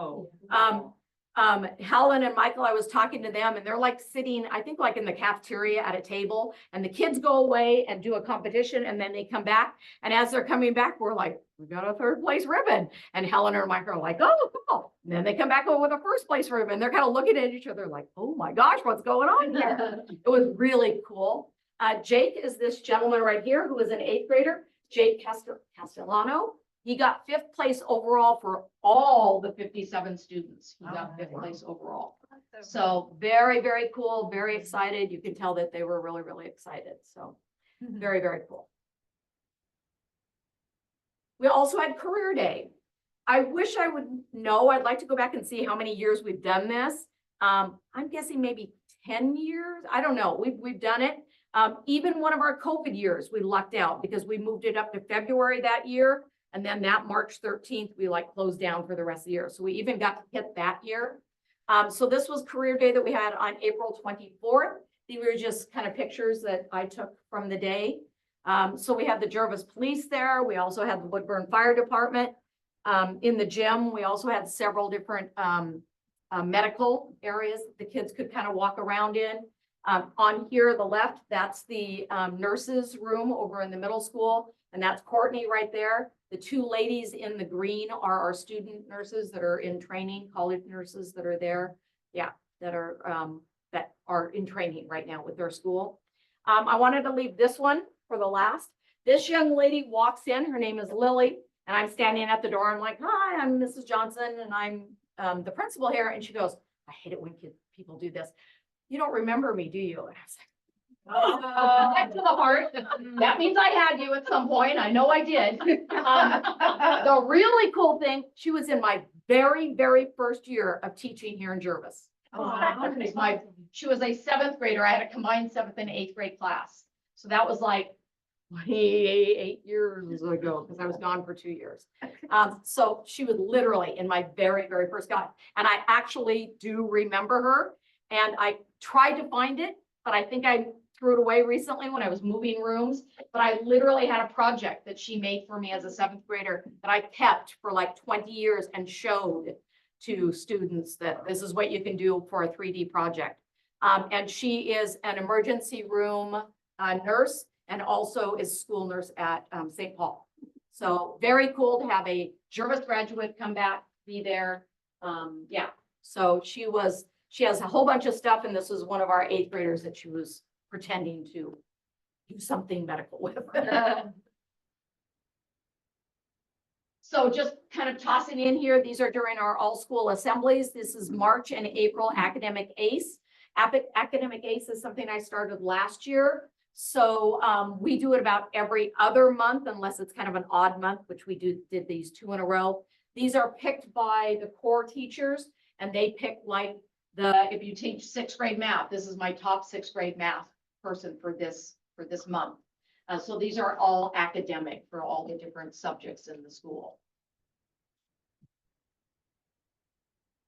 Helen and Michael, I was talking to them and they're like sitting, I think like in the cafeteria at a table, and the kids go away and do a competition and then they come back. And as they're coming back, we're like, we got a 3rd place ribbon. And Helen and Michael are like, oh, cool. And then they come back over with a 1st place ribbon. They're kind of looking at each other like, oh my gosh, what's going on here? It was really cool. Jake is this gentleman right here who is an 8th grader, Jake Castellano. He got 5th place overall for all the 57 students. He got 5th place overall. So very, very cool, very excited. You can tell that they were really, really excited. So very, very cool. We also had career day. I wish I would know. I'd like to go back and see how many years we've done this. I'm guessing maybe 10 years. I don't know. We've done it. Even one of our COVID years, we lucked out because we moved it up to February that year. And then that March 13th, we like closed down for the rest of the year. So we even got to hit that year. So this was career day that we had on April 24th. These were just kind of pictures that I took from the day. So we had the Jervis Police there. We also had the Woodburn Fire Department. In the gym, we also had several different medical areas the kids could kind of walk around in. On here, the left, that's the nurses room over in the middle school. And that's Courtney right there. The 2 ladies in the green are our student nurses that are in training, college nurses that are there. Yeah, that are in training right now with their school. I wanted to leave this one for the last. This young lady walks in, her name is Lily, and I'm standing at the door. I'm like, hi, I'm Mrs. Johnson, and I'm the principal here. And she goes, I hate it when people do this. You don't remember me, do you? And I was like, to the heart. That means I had you at some point. I know I did. The really cool thing, she was in my very, very first year of teaching here in Jervis. She was a 7th grader. I had a combined 7th and 8th grade class. So that was like 28 years ago because I was gone for 2 years. So she was literally in my very, very first class. And I actually do remember her. And I tried to find it, but I think I threw it away recently when I was moving rooms. But I literally had a project that she made for me as a 7th grader that I kept for like 20 years and showed to students that this is what you can do for a 3D project. And she is an emergency room nurse and also is school nurse at St. Paul. So very cool to have a Jervis graduate come back, be there. Yeah, so she has a whole bunch of stuff, and this was one of our 8th graders that she was pretending to do something medical with. So just kind of tossing in here, these are during our all-school assemblies. This is March and April Academic ACE. Academic ACE is something I started last year. So we do it about every other month, unless it's kind of an odd month, which we did these 2 in a row. These are picked by the core teachers, and they pick like if you teach 6th grade math, this is my top 6th grade math person for this month. So these are all academic for all the different subjects in the school.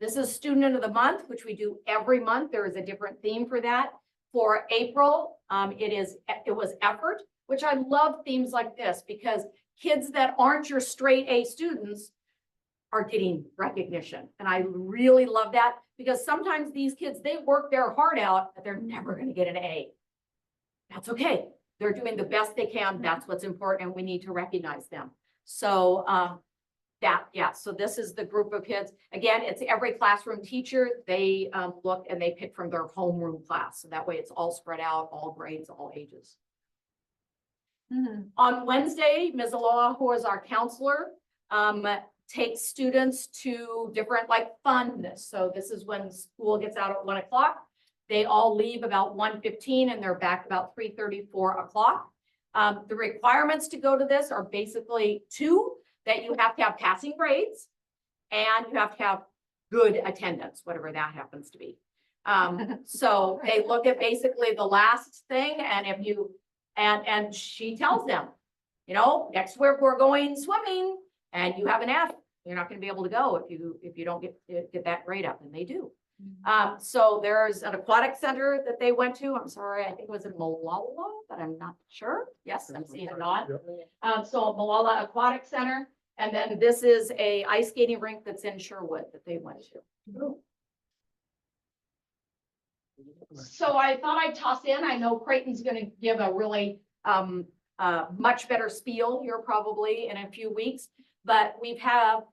This is Student of the Month, which we do every month. There is a different theme for that. For April, it was effort, which I love themes like this because kids that aren't your straight A students are getting recognition. And I really love that because sometimes these kids, they work their heart out, but they're never going to get an A. That's okay. They're doing the best they can. That's what's important. And we need to recognize them. So so this is the group of kids. Again, it's every classroom teacher. They look and they pick from their homeroom class. So that way it's all spread out, all grades, all ages. On Wednesday, Ms. Aloha, who is our counselor, takes students to different like fun. So this is when school gets out at 1 o'clock. They all leave about 1:15 and they're back about 3:30, 4 o'clock. The requirements to go to this are basically 2, that you have to have passing grades and you have to have good attendance, whatever that happens to be. So they look at basically the last thing and if you, and she tells them, you know, next week we're going swimming and you have an F, you're not going to be able to go if you don't get that grade up, and they do. So there's an aquatic center that they went to. I'm sorry, I think it was in Malala, but I'm not sure. Yes, I'm seeing a nod. So Malala Aquatic Center, and then this is a ice skating rink that's in Sherwood that they went to. So I thought I'd toss in, I know Creighton's going to give a really much better spiel here probably in a few weeks, but we've have,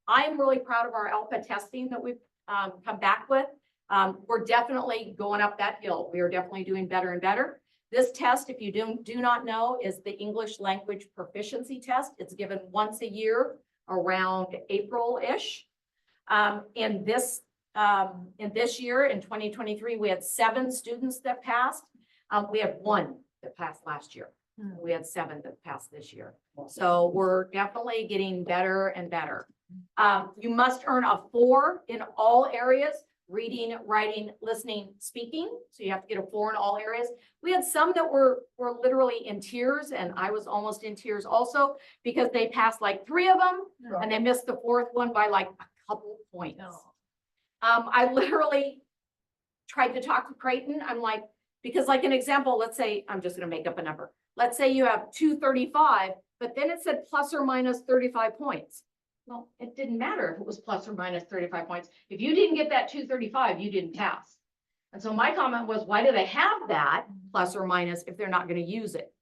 I'm really proud of our alpha testing that we've come back with. We're definitely going up that hill. We are definitely doing better and better. This test, if you do not know, is the English language proficiency test. It's given once a year around April-ish. In this year, in 2023, we had 7 students that passed. We had 1 that passed last year. We had 7 that passed this year. So we're definitely getting better and better. You must earn a 4 in all areas: reading, writing, listening, speaking. So you have to get a 4 in all areas. We had some that were literally in tears, and I was almost in tears also because they passed like 3 of them and they missed the 4th one by like a couple points. I literally tried to talk to Creighton. I'm like, because like an example, let's say, I'm just going to make up a number. Let's say you have 235, but then it said plus or minus 35 points. Well, it didn't matter if it was plus or minus 35 points. If you didn't get that 235, you didn't pass. And so my comment was, why do they have that plus or minus if they're not going to use it?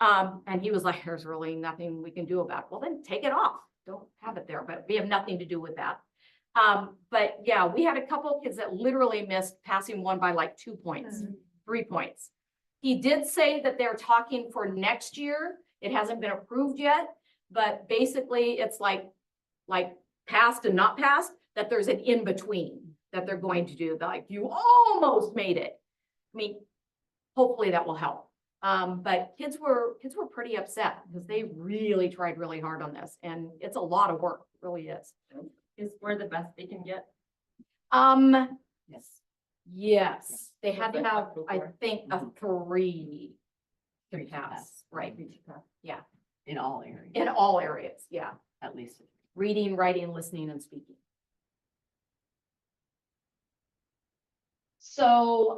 And he was like, there's really nothing we can do about it. Well, then take it off. Don't have it there, but we have nothing to do with that. But yeah, we had a couple of kids that literally missed passing 1 by like 2 points, 3 points. He did say that they're talking for next year. It hasn't been approved yet, but basically it's like passed and not passed, that there's an in between that they're going to do. Like you almost made it. I mean, hopefully that will help. But kids were pretty upset because they really tried really hard on this, and it's a lot of work. It really is. Is where the best they can get? Yes, they had to have, I think, a 3 to pass, right? Yeah. In all areas. In all areas, yeah. At least. Reading, writing, listening, and speaking. So,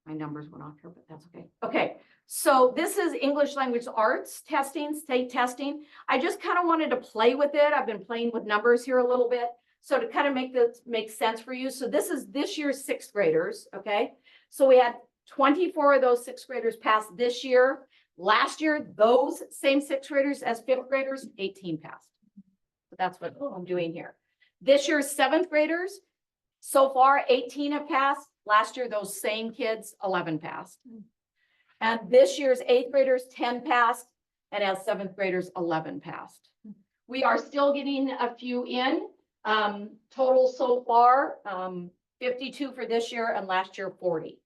my numbers went off here, but that's okay. Okay, so this is English language arts testing, state testing. I just kind of wanted to play with it. I've been playing with numbers here a little bit. So to kind of make this make sense for you. So this is this year's 6th graders, okay? So we had 24 of those 6th graders pass this year. Last year, those same 6th graders as 5th graders, 18 passed. So that's what I'm doing here. This year's 7th graders, so far 18 have passed. Last year, those same kids, 11 passed. And this year's 8th graders, 10 passed. And as 7th graders, 11 passed. We are still getting a few in. Total so far, 52 for this year, and last year 40.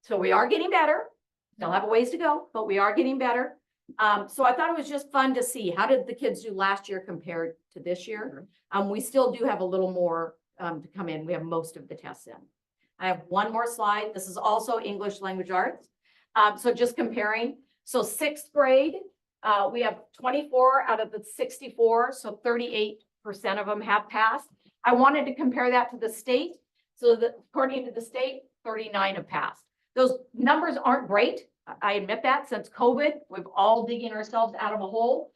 So we are getting better. Still have a ways to go, but we are getting better. So I thought it was just fun to see how did the kids do last year compared to this year. We still do have a little more to come in. We have most of the tests in. I have one more slide. This is also English language arts. So just comparing. So 6th grade, we have 24 out of the 64, so 38 of them have passed. I wanted to compare that to the state. So that according to the state, 39 have passed. Those numbers aren't great. I admit that since COVID, we've all digging ourselves out of a hole.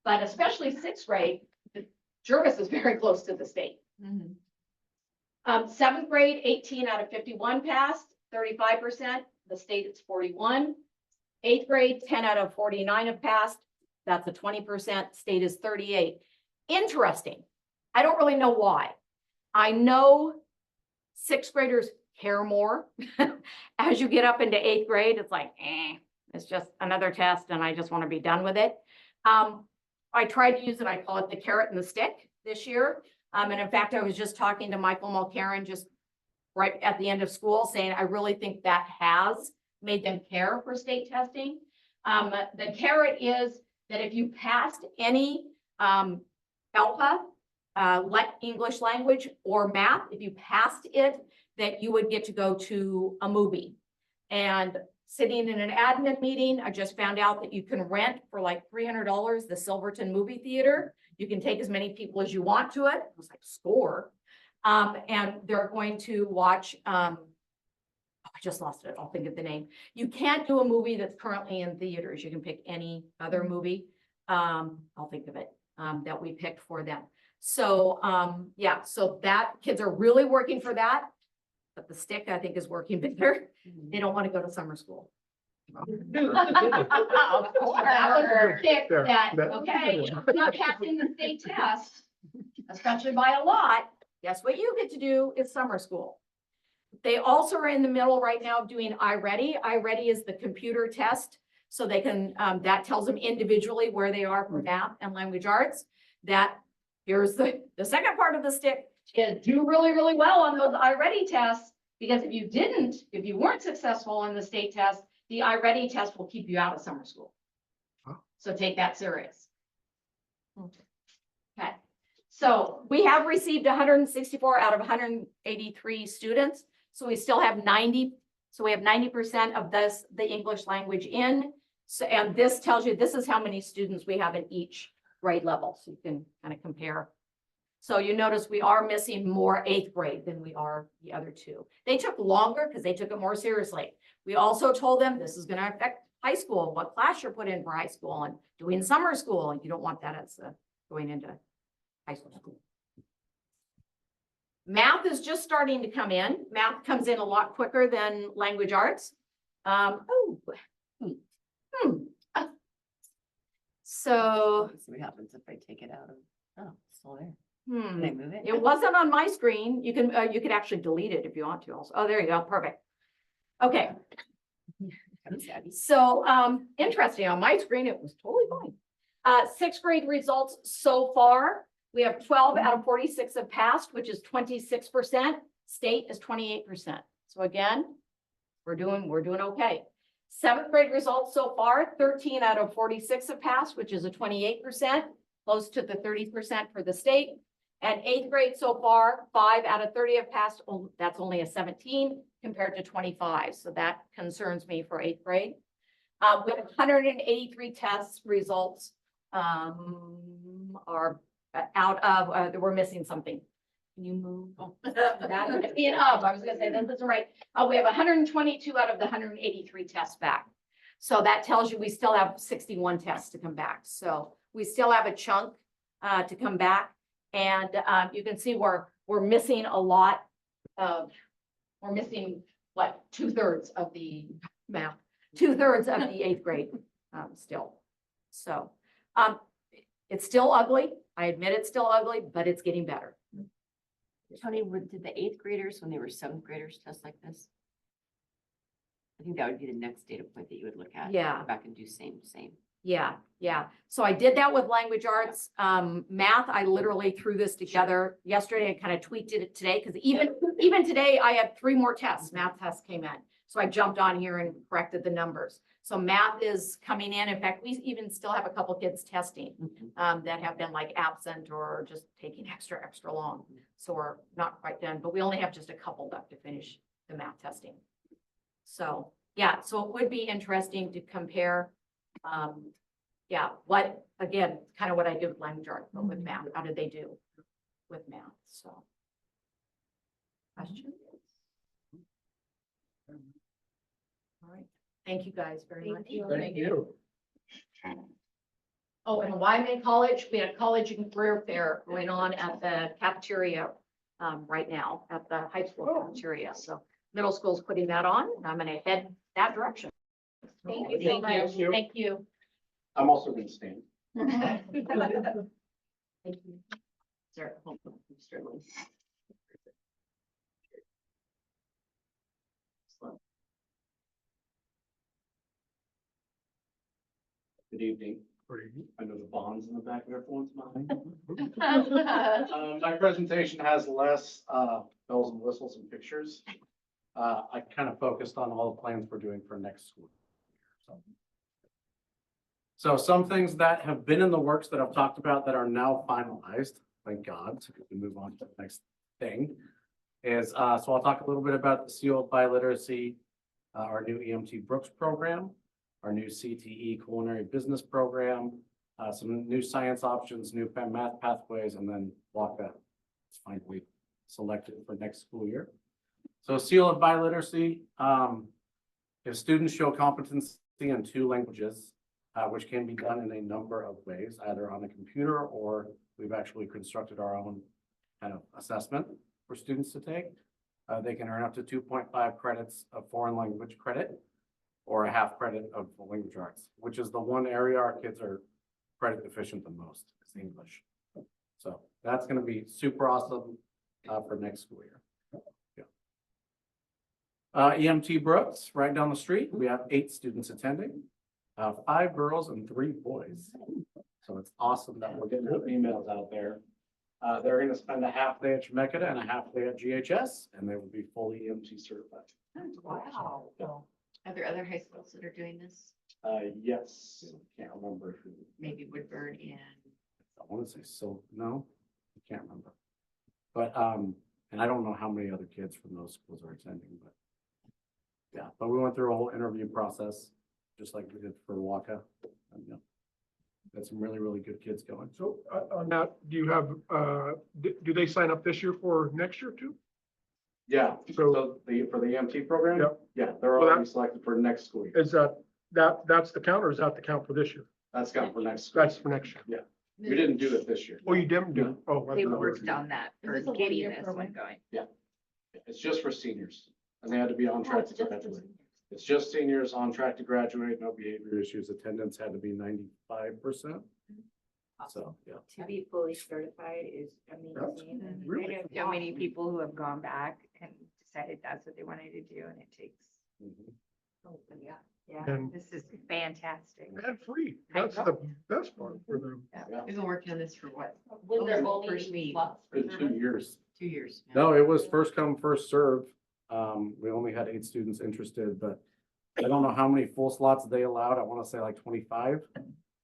But especially sixth grade, Jervis is very close to the state. Seventh grade, 18 out of 51 passed, 35%. The state it's 41. Eighth grade, 10 out of 49 have passed. That's a 20%. State is 38. Interesting. I don't really know why. I know sixth graders care more. As you get up into eighth grade, it's like, it's just another test and I just want to be done with it. I tried to use it. I call it the carrot and the stick this year. And in fact, I was just talking to Michael Mulcairn just right at the end of school saying, I really think that has made them care for state testing. The carrot is that if you passed any ALPA, English language or math, if you passed it, that you would get to go to a movie. And sitting in an admin meeting, I just found out that you can rent for like $300 the Silverton movie theater. You can take as many people as you want to it. It was like score. And they're going to watch, I just lost it. I'll think of the name. You can't do a movie that's currently in theaters. You can pick any other movie. I'll think of it, that we picked for them. So, yeah, so that kids are really working for that. But the stick, I think, is working better. They don't want to go to summer school. That was a stick that, okay, if you're not passing the state test, especially by a lot, guess what you get to do is summer school. They also are in the middle right now of doing iReady. iReady is the computer test. So they can, that tells them individually where they are for math and language arts. That here's the second part of the stick is do really, really well on those iReady tests. Because if you weren't successful in the state test, the iReady test will keep you out of summer school. So take that serious. Okay. So we have received 164 out of 183 students. So we still have 90. So we have 90% of the English language in. So, and this tells you, this is how many students we have in each grade level. So you can kind of compare. So you notice we are missing more eighth grade than we are the other two. They took longer because they took it more seriously. We also told them this is going to affect high school, what class you're put in for high school and doing summer school. And you don't want that as going into high school. Math is just starting to come in. Math comes in a lot quicker than language arts. So Let's see what happens if I take it out of, oh, it's still there. Can I move it? It wasn't on my screen. You can actually delete it if you want to also. Oh, there you go. Perfect. Okay. So interesting. On my screen, it was totally fine. Sixth grade results so far. We have 12 out of 46 have passed, which is 26%. State is 28%. So again, we're doing okay. Seventh grade results so far, 13 out of 46 have passed, which is a 28%, close to the 30% for the state. And eighth grade so far, 5 out of 30 have passed. Oh, that's only a 17 compared to 25. So that concerns me for eighth grade. We have 183 test results are out of, we're missing something. Can you move? That being up, I was gonna say that isn't right. We have 122 out of the 183 tests back. So that tells you we still have 61 tests to come back. So we still have a chunk to come back. And you can see we're missing a lot of, we're missing what, 2/3 of the math, 2/3 of the eighth grade still. So it's still ugly. I admit it's still ugly, but it's getting better. Tony, did the eighth graders, when they were seventh graders, test like this? I think that would be the next data point that you would look at. Yeah. Go back and do same. Yeah. So I did that with language arts. Math, I literally threw this together yesterday. I kind of tweaked it today because even today I had 3 more tests. Math tests came in. So I jumped on here and corrected the numbers. So math is coming in. In fact, we even still have a couple kids testing that have been like absent or just taking extra long. So we're not quite done, but we only have just a couple left to finish the math testing. So yeah, so it would be interesting to compare. What, again, kind of what I did with language arts, but with math, how did they do with math, so. Questions? All right, thank you guys very much. Thank you. Oh, and Wyoming College, we had a college and career fair going on at the cafeteria right now, at the high school cafeteria. So middle school's putting that on, and I'm gonna head that direction. Thank you so much. Thank you. I'm also gonna stand. Thank you. Certainly. Good evening. I know the bonds in the back of everyone's mind. My presentation has less bells and whistles and pictures. I kind of focused on all the plans we're doing for next school year. So some things that have been in the works that I've talked about that are now finalized, thank God, so we can move on to the next thing. So I'll talk a little bit about the CO Biliteracy, our new EMT Brooks program, our new CTE Culinary Business Program, some new science options, new math pathways, and then WACA is finally selected for next school year. So seal of biliteracy, if students show competency in 2 languages, which can be done in a number of ways, either on a computer or we've actually constructed our own kind of assessment for students to take. They can earn up to 2.5 credits of foreign language credit or a half credit of language arts, which is the one area our kids are credit deficient the most, is English. So that's going to be super awesome for next school year. Yeah. EMT Brooks, right down the street, we have 8 students attending, 5 girls and 3 boys. So it's awesome that we're getting the emails out there. They're going to spend a half day at Chemeketa and a half day at GHS, and they will be fully EMT certified. Wow. Are there other high schools that are doing this? Yes, can't remember who. Maybe Woodburn and. I want to say so, no, I can't remember. But, and I don't know how many other kids from those schools are attending, but. Yeah, but we went through a whole interview process, just like we did for WACA. And, yeah, got some really, really good kids going. So on that, do you have, do they sign up this year for next year too? Yeah, So- so for the EMT program? Yep. Yeah, they're Well, already selected for next school year. Is that's the count or is that the count for this year? That's got for next school. That's for next year. Yeah, we didn't do it this year. Oh, you didn't do, it? Oh. I They thought- worked on that for getting this one going. It's just for seniors and they had to be on track to graduate. It's just seniors on track to graduate, no behavior issues. Attendance had to be 95%. So, yeah. To be fully certified is amazing. And really I know so many people who have gone back and decided that's what they wanted to do, and it takes, Mhm. yeah, And- this is fantastic. And free. I That's know. the best part for them. We've been working on this for what? Was there Almost only first meeting. slots for For 2 years. 2 years. yeah. No, it was first come, first serve. We only had 8 students interested, but I don't know how many full slots they allowed. I want to say like 25.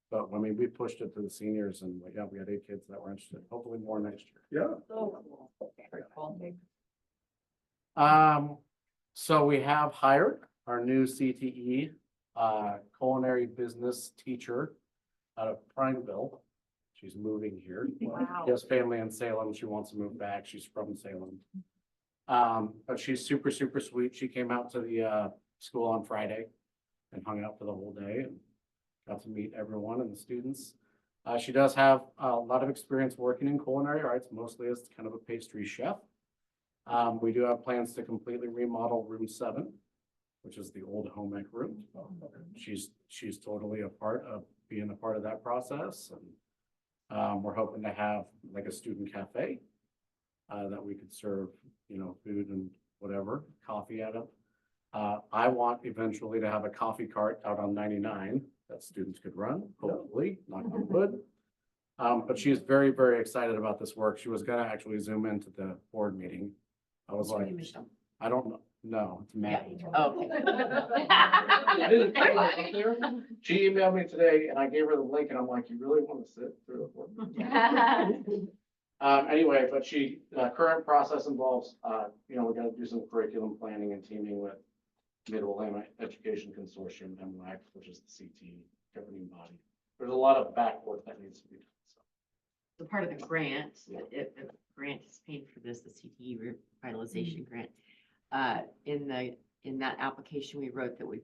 But I mean, we pushed it to the seniors and yeah, we had 8 kids that were interested, hopefully more next year. Yeah. Very cool. So we have hired our new CTE, culinary business teacher out of Prineville. She's moving here. Wow. She has family in Salem. She wants to move back. She's from Salem. But she's super, super sweet. She came out to the school on Friday and hung out for the whole day and got to meet everyone and the students. She does have a lot of experience working in culinary arts, mostly as kind of a pastry chef. We do have plans to completely remodel room 7, which is the old home ec room. She's totally being a part of that process. And we're hoping to have like a student cafe that we could serve, you know, food and whatever, coffee out of. I want eventually to have a coffee cart out on 99 that students could run, hopefully, knock on wood. But she's very, very excited about this work. She was gonna actually Zoom into the board meeting. I was like, I don't know. No, it's Maddie. Okay. I didn't put it up there. She emailed me today and I gave her the link and I'm like, you really want to sit through the board meeting? Anyway, but current process involves, you know, we got to do some curriculum planning and teaming with Mid-Willamette Education Consortium, MWAC, which is the CT governing body. There's a lot of back work that needs to be done. the part of the grant, if the grant is paying for this, the CTE revitalization grant. In that application, we wrote that we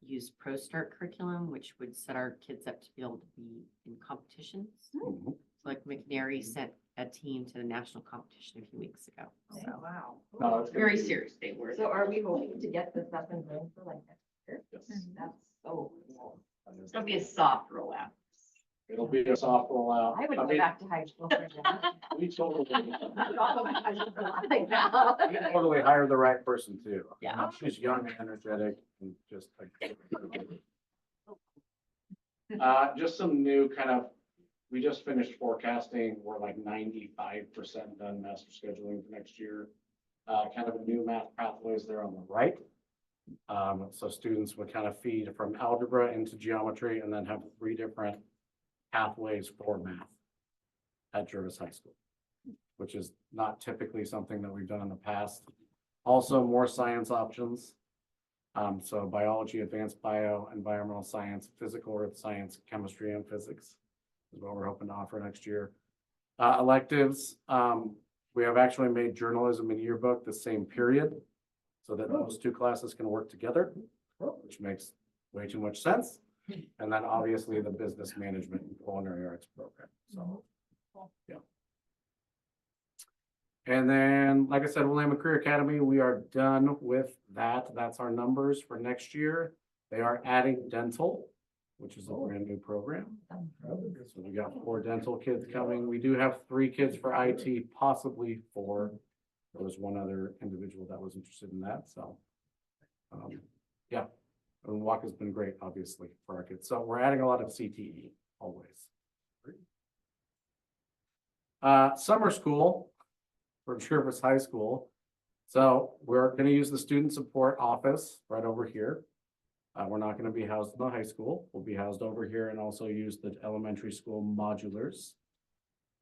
use Pro Start curriculum, which would set our kids up to be able to be in competitions. So like McNary sent a team to the national competition a few weeks ago. So Wow. No, it's gonna very be- serious they were. So are we hoping to get this up and running for like next year? Yes. That's so cool. It's gonna be a soft rollout. It'll be a soft rollout. I would go mean, back to high school for that. we totally, Like that. we totally hired the right person too. Yeah. She's young, energetic, and just. Just some new kind of, we just finished forecasting. We're like 95% done master scheduling for next year. Kind of a new math pathways there on the right. So students would kind of feed from algebra into geometry and then have 3 different pathways for math at Jervis High School, which is not typically something that we've done in the past. Also, more science options. So biology, advanced bio, environmental science, physical earth science, chemistry, and physics is what we're hoping to offer next year. Electives, we have actually made journalism and yearbook the same period so that those 2 classes can work together, which makes way too much sense. And then obviously the business management and culinary arts program, so, yeah. And then, like I said, Willamette Career Academy, we are done with that. That's our numbers for next year. They are adding dental, which is a brand new program. So we got 4 dental kids coming. We do have 3 kids for IT, possibly 4. There was one other individual that was interested in that, so. Yeah, and walk has been great, obviously, for our kids. So we're adding a lot of CTE always. Summer school for Jervis High School. So we're gonna use the student support office right over here. We're not gonna be housed in the high school. We'll be housed over here and also use the elementary school modulars.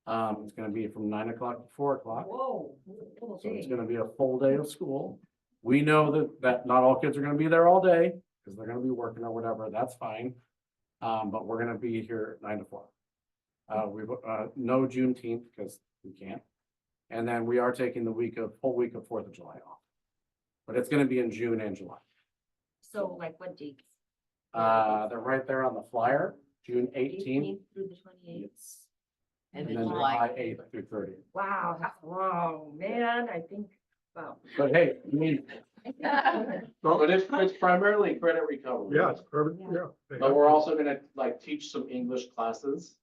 It's gonna be from 9 o'clock to 4 o'clock. Whoa. So it's gonna be a full day of school. We know that not all kids are gonna be there all day, because they're gonna be working or whatever, that's fine. But we're gonna be here 9 to 4. We've, no Juneteenth, because we can't. And then we are taking the whole week of 4th of July off. But it's gonna be in June and July. So like what dates? They're right there on the flyer, June 18th. Through the 28th. And And then then July. July 8th through 30th. Wow, that's long, man. I think, wow. But hey, I mean, but it's primarily credit recovery. Yeah, it's perfect, yeah. But we're also gonna like teach some English classes,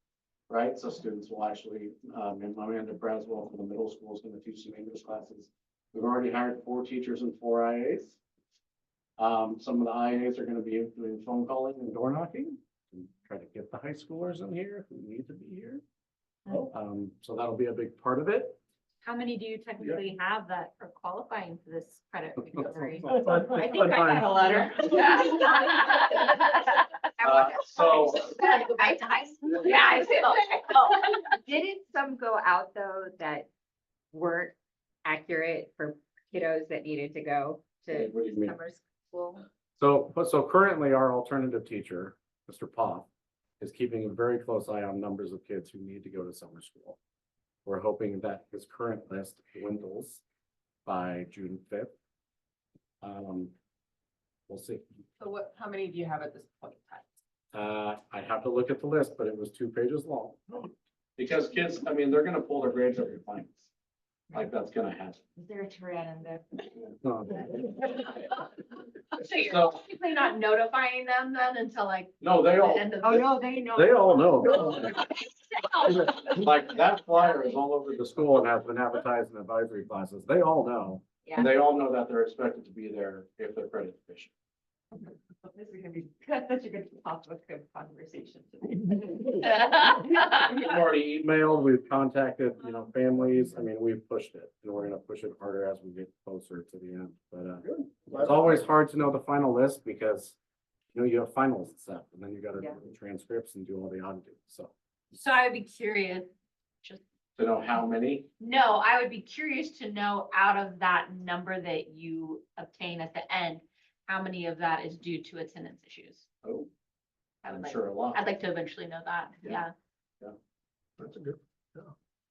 right? So students will actually, and Amanda Braswell from the middle school is gonna teach some English classes. We've already hired 4 teachers and 4 IAs. Some of the IAs are gonna be doing phone calling and door knocking, and try to get the high schoolers in here who need to be here. So that'll be a big part of it. How many do you technically have that are qualifying for this credit recovery? I think I got a letter. So, Back to high school. Yeah, I feel. Didn't some go out though that weren't accurate for kiddos that needed to go to what do you mean? summer school? So currently our alternative teacher, Mr. Poff, is keeping a very close eye on numbers of kids who need to go to summer school. We're hoping that his current list dwindles by June 5th. We'll see. So how many do you have at this point in time? I have to look at the list, but it was 2 pages long. Because kids, I mean, they're gonna pull their grades over your finals. Like, that's gonna happen. Is there a tyrann in there? So you're So, technically not notifying them then until like no, they the all, end of. Oh, this- no, they know. they all know. Like, that flyer is all over the school and has been advertised in advisory classes. They all know. Yeah. And they all know that they're expected to be there if they're credit deficient. This is gonna be, that's such a good topic of conversation today. We've already emailed, we've contacted, families. I mean, we've pushed it and we're gonna push it harder as we get closer to the end. But, it's always hard to know the final list because, you have finals and stuff and then you gotta do the transcripts and do all the auditing. So So I would be curious, to know how many, no, I would be curious to know out of that number that you obtain at the end, how many of that is due to attendance issues? oh, I would I'm like, sure a lot. I'd like to eventually know that, yeah. That's a good.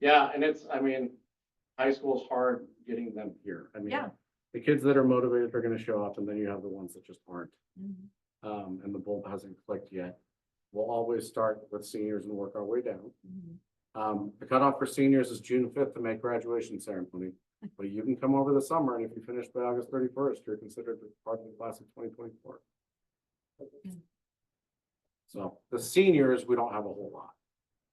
Yeah, and it's, I mean, high school's hard getting them here. I mean, Yeah. the kids that are motivated are gonna show up, and then you have the ones that just aren't. Mhm. And the bulb hasn't clicked yet. We'll always start with seniors and work our way down. The cutoff for seniors is June 5th to make graduation ceremony. But you can come over the summer, and if you finish by August 31st, you're considered part of the class of 2024. So the seniors, we don't have a whole lot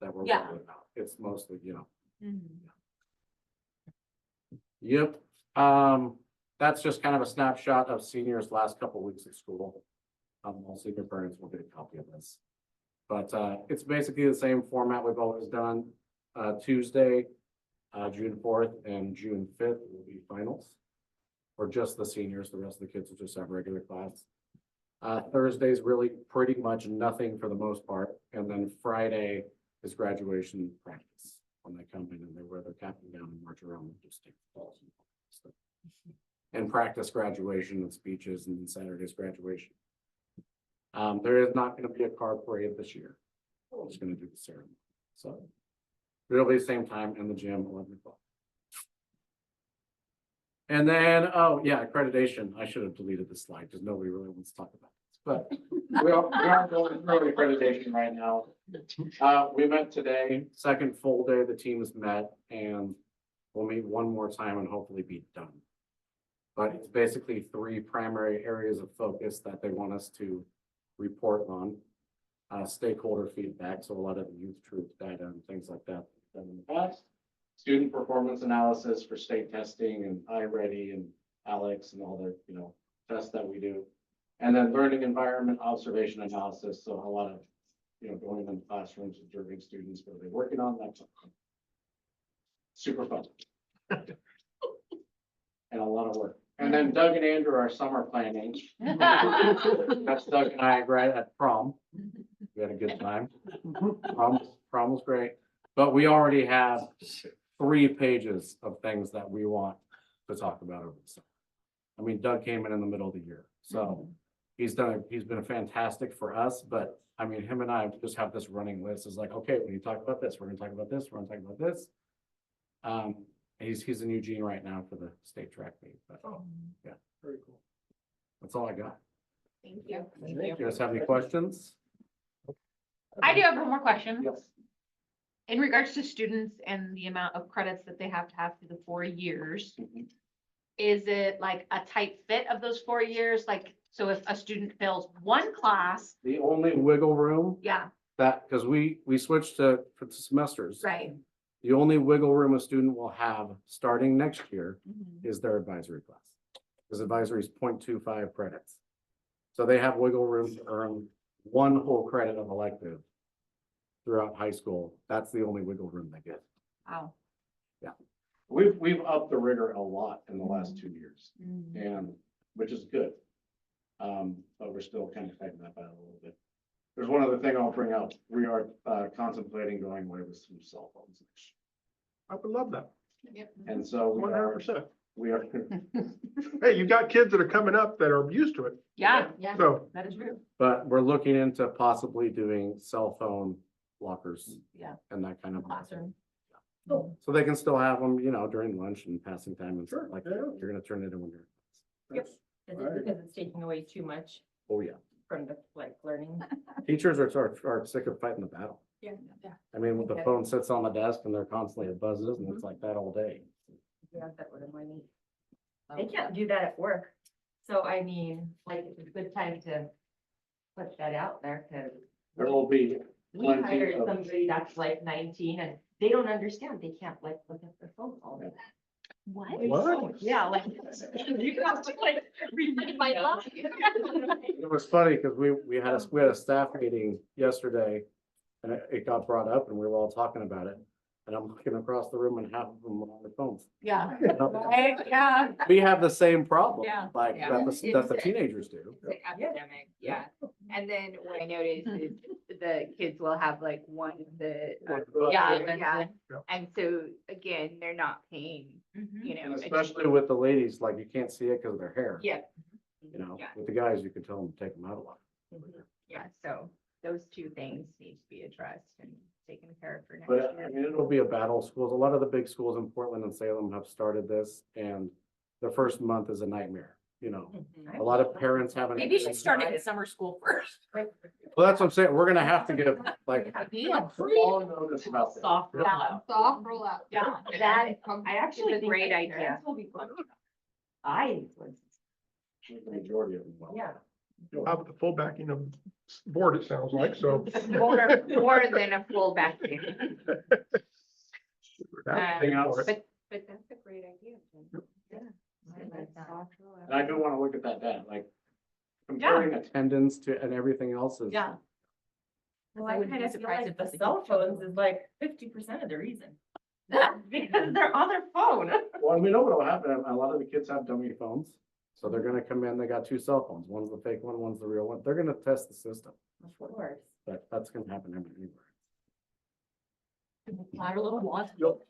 that we're Yeah. worried about. It's mostly, you know. Mhm. Yep, that's just kind of a snapshot of seniors' last couple weeks of school. All senior parents will get a copy of this. But, it's basically the same format we've always done. Tuesday, June 4th and June 5th will be finals. For just the seniors, the rest of the kids will just have regular class. Thursday's really pretty much nothing for the most part, and then Friday is graduation practice. When they come in and they wear their cap and gown and march around and just take the balls and stuff. And practice graduation and speeches, and then Saturday's graduation. There is not gonna be a car parade this year. We're just gonna do the ceremony, so. It'll be the same time in the gym, 11 o'clock. And then, oh yeah, accreditation. I should have deleted this slide because nobody really wants to talk about this, but we are going through accreditation right now. We met today, second full day the team has met, and we'll meet one more time and hopefully be done. But it's basically 3 primary areas of focus that they want us to report on. Stakeholder feedback, so a lot of the youth truth data and things like that done in the past. Student performance analysis for state testing and iReady and Alex and all the, tests that we do. And then learning environment observation analysis, so a lot of, going in classrooms, observing students, what are they working on, that sort of thing. Super fun. And a lot of work. And then Doug and Andrew are summer planning. That's Doug and I right at prom. We had a good time. Prom was great, but we already have 3 pages of things that we want to talk about over the summer. I mean, Doug came in the middle of the year, so he's been fantastic for us, but I mean, him and I just have this running list. It's like, okay, when you talk about this, we're gonna talk about this, we're gonna talk about this. He's in Eugene right now for the state track meet, but yeah, very cool. That's all I got. Thank you. You guys have any questions? I do have one more question. Yes. In regards to students and the amount of credits that they have to have through the 4 years. Is it like a tight fit of those 4 years? Like, so if a student fails one class, The only wiggle room yeah, because we switched for the semesters. right. The only wiggle room a student will have starting next year is their advisory class. Because advisory is 0.25 credits. So they have wiggle room to earn 1 whole credit of elective throughout high school. That's the only wiggle room they get. Wow. We've upped the rigor a lot in the last 2 years, and which is good. But we're still kind of fighting that battle a little bit. There's one other thing I'll bring up. We are contemplating going away with some cell phones next I would love that. Yep. year. And so 100%. we are, Hey, you got kids that are coming up that are used to it. Yeah, So that is true. but we're looking into possibly doing cell phone lockers Yeah. and that kind of. Classroom. So they can still have them, during lunch and passing time and stuff Sure, like yeah. that. You're gonna turn it in when you're. Yep. Right. Because it's taking away too much Oh, yeah. from the learning. Teachers are sick of fighting the battle. Yeah. I mean, the phone sits on the desk and they're constantly, it buzzes and it's like that all day. Yeah, that would annoy me. They can't do that at work. So I mean, like, it's a good time to put that out there, because There will be we plenty hired of, somebody that's like 19 and they don't understand. They can't like look at their phone all day. What? What? Yeah, like. You have to like read my life. it was funny because we had a staff meeting yesterday and it got brought up and we were all talking about it. And I'm looking across the room and half of them were on their phones. Yeah. Right, yeah. We have the same problem, Yeah. like Yeah. that the teenagers do. It's an epidemic, yeah. And then what I noticed is the kids will have like one of the. Yeah. Yeah, and so again, they're not paying, Mhm. you And know. especially with the ladies, like you can't see it because of their hair. Yeah, Yeah. With the guys, you can tell them to take them out a lot. yeah, so those 2 things need to be addressed and taken care of for next But I year. mean, it'll be a battle. Schools, a lot of the big schools in Portland and Salem have started this, and the first month is a nightmare, you know. A lot of parents haven't. Maybe you should start it at summer school first. Well, that's what I'm saying. We're gonna have to give like Yeah. all notice about this. Soft rollout. Soft rollout. Yeah, that, I actually think great that idea. parents will be fun. I was, The majority of them will. yeah. You'll have the full backing of the board, it sounds like, so. More than a full back. Anything else? But that's a great idea. Jen. And I do wanna look at that data, like comparing attendance to, and everything else is. Yeah. Well, I I wouldn't kind be of feel surprised like if the that's cell a- phones is like 50% of the reason. Because they're on their phone. Well, and we know what'll happen. A lot of the kids have dummy phones. So they're gonna come in, they got two cell phones. One's the fake one, one's the real one. They're gonna test the system, Of course. but that's gonna happen everywhere. Our little one. Yep.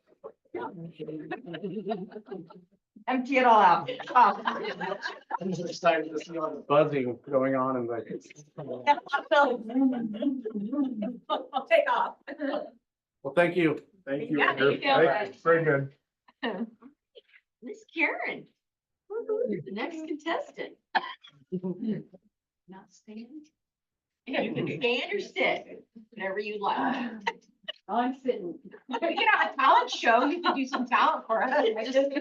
Empty it all out. Oh. I'm just excited to see all the buzzing going on and like. Take off. Well, thank you. Thank you. Yeah, thank you. Thanks, very good. Miss Karen. The next contestant. Not stand? Yeah, you can stand or sit, whatever you like. I'm sitting. You know, a talent show, you can do some talent for us.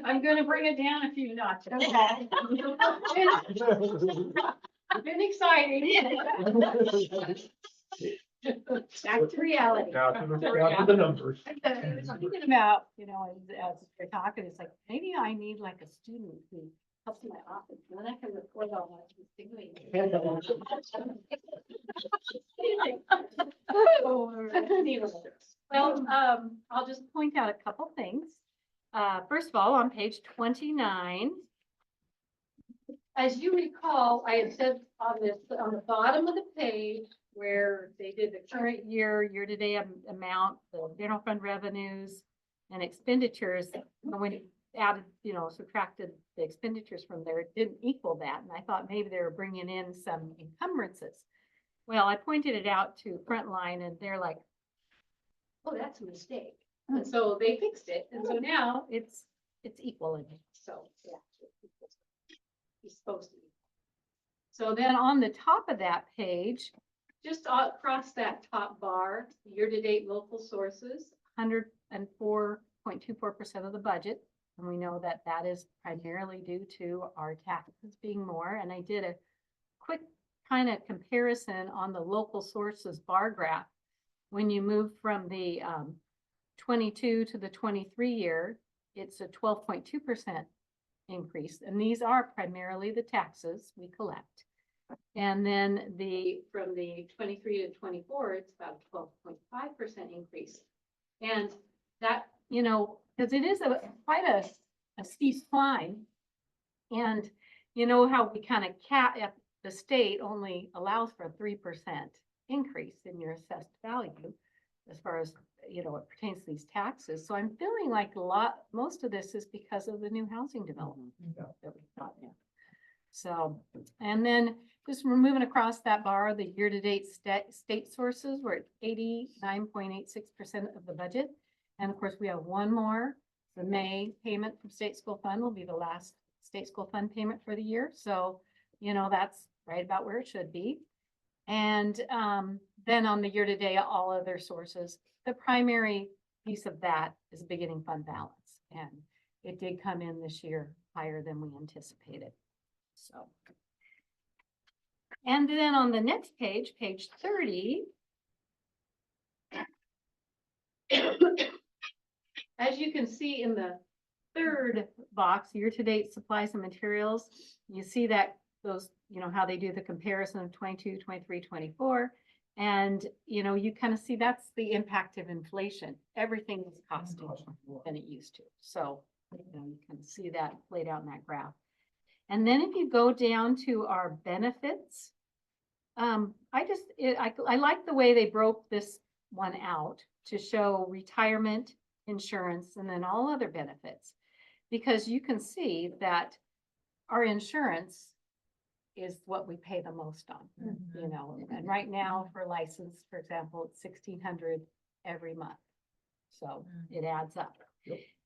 I'm gonna bring it down a few notches. Okay. Been exciting. Back to reality. Now to the numbers. I was thinking about, you know, as we're talking, it's like, maybe I need like a student who helps in my office, and then I can record all my doing. Well, I'll just point out a couple things. First of all, on page 29, as you recall, I had said on this, on the bottom of the page where they did the current year, year-to-date amount, the general fund revenues and expenditures, and when you added, you know, subtracted the expenditures from there, it didn't equal that. And I thought maybe they were bringing in some encumbrances. Well, I pointed it out to Frontline and they're like, oh, that's a mistake. And so they fixed it. And so now it's equal again. So, yeah. It's supposed to be. So then on the top of that page, just across that top bar, year-to-date local sources, 104.24% of the budget. And we know that that is primarily due to our taxes being more. And I did a quick kind of comparison on the local sources bar graph. When you move from the 22 to the 23 year, it's a 12.2% increase. And these are primarily the taxes we collect. And then from the 23 to 24, it's about a 12.5% increase. And that, you know, because it is quite a steep climb. And you know how we kind of the state only allows for a 3% increase in your assessed value as far as, you know, it pertains to these taxes. So I'm feeling like most of this is because of the new housing development that we've got in. So, and then just we're moving across that bar, the year-to-date state sources, we're at 89.86% of the budget. And of course, we have one more. The May payment from state school fund will be the last state school fund payment for the year. So, you know, that's right about where it should be. And then on the year-to-date, all other sources, the primary piece of that is beginning fund balance. And it did come in this year higher than we anticipated. So. And then on the next page, page 30. As you can see in the third box, year-to-date supplies and materials, you see that those, you know, how they do the comparison of 22, 23, 24. And, you know, you kind of see that's the impact of inflation. Everything is costing more than it used to. So, you know, you can see that played out in that graph. And then if you go down to our benefits, I like the way they broke this one out to show retirement, insurance, and then all other benefits, because you can see that our insurance is what we pay the most on, you know, and right now for license, for example, it's $1,600 every month. So it adds up.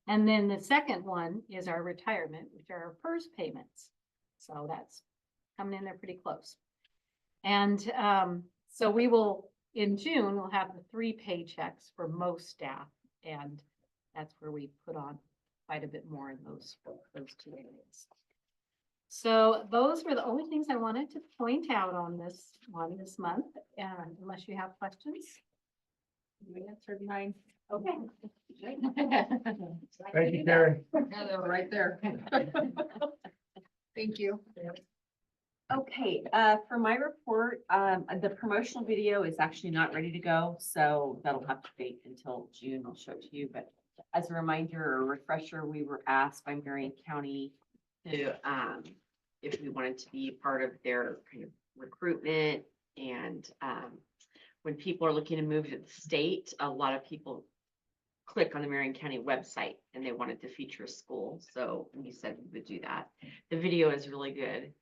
And then the second one is our retirement, which are our PERS payments. So that's coming in there pretty close. And so we will, in June, we'll have the 3 paychecks for most staff. And that's where we put on quite a bit more in those 2 areas. So those were the only things I wanted to point out on this month, and unless you have questions. We answered mine. Okay. Thank you, Karen. Yeah, they were right there. Thank you. Okay, for my report, the promotional video is actually not ready to go, so that'll have to wait until June. I'll show it to you, but as a reminder or refresher, we were asked by Marion County to, if we wanted to be part of their kind of recruitment and, when people are looking to move to the state, a lot of people click on the Marion County website and they wanted to feature a school. So we said we would do that. The video is really good.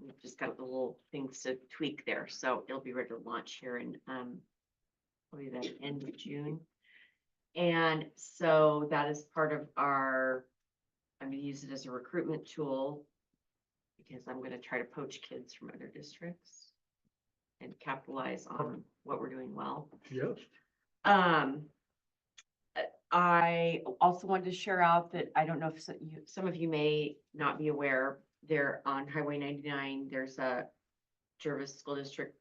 We've just got the little things to tweak there. So it'll be ready to launch here in, probably the end of June. And so that is part of our, I'm gonna use it as a recruitment tool because I'm gonna try to poach kids from other districts and capitalize on what we're doing well. Yes. I also wanted to share out that I don't know if some of you may not be aware, there on Highway 99, there's a Jervis School District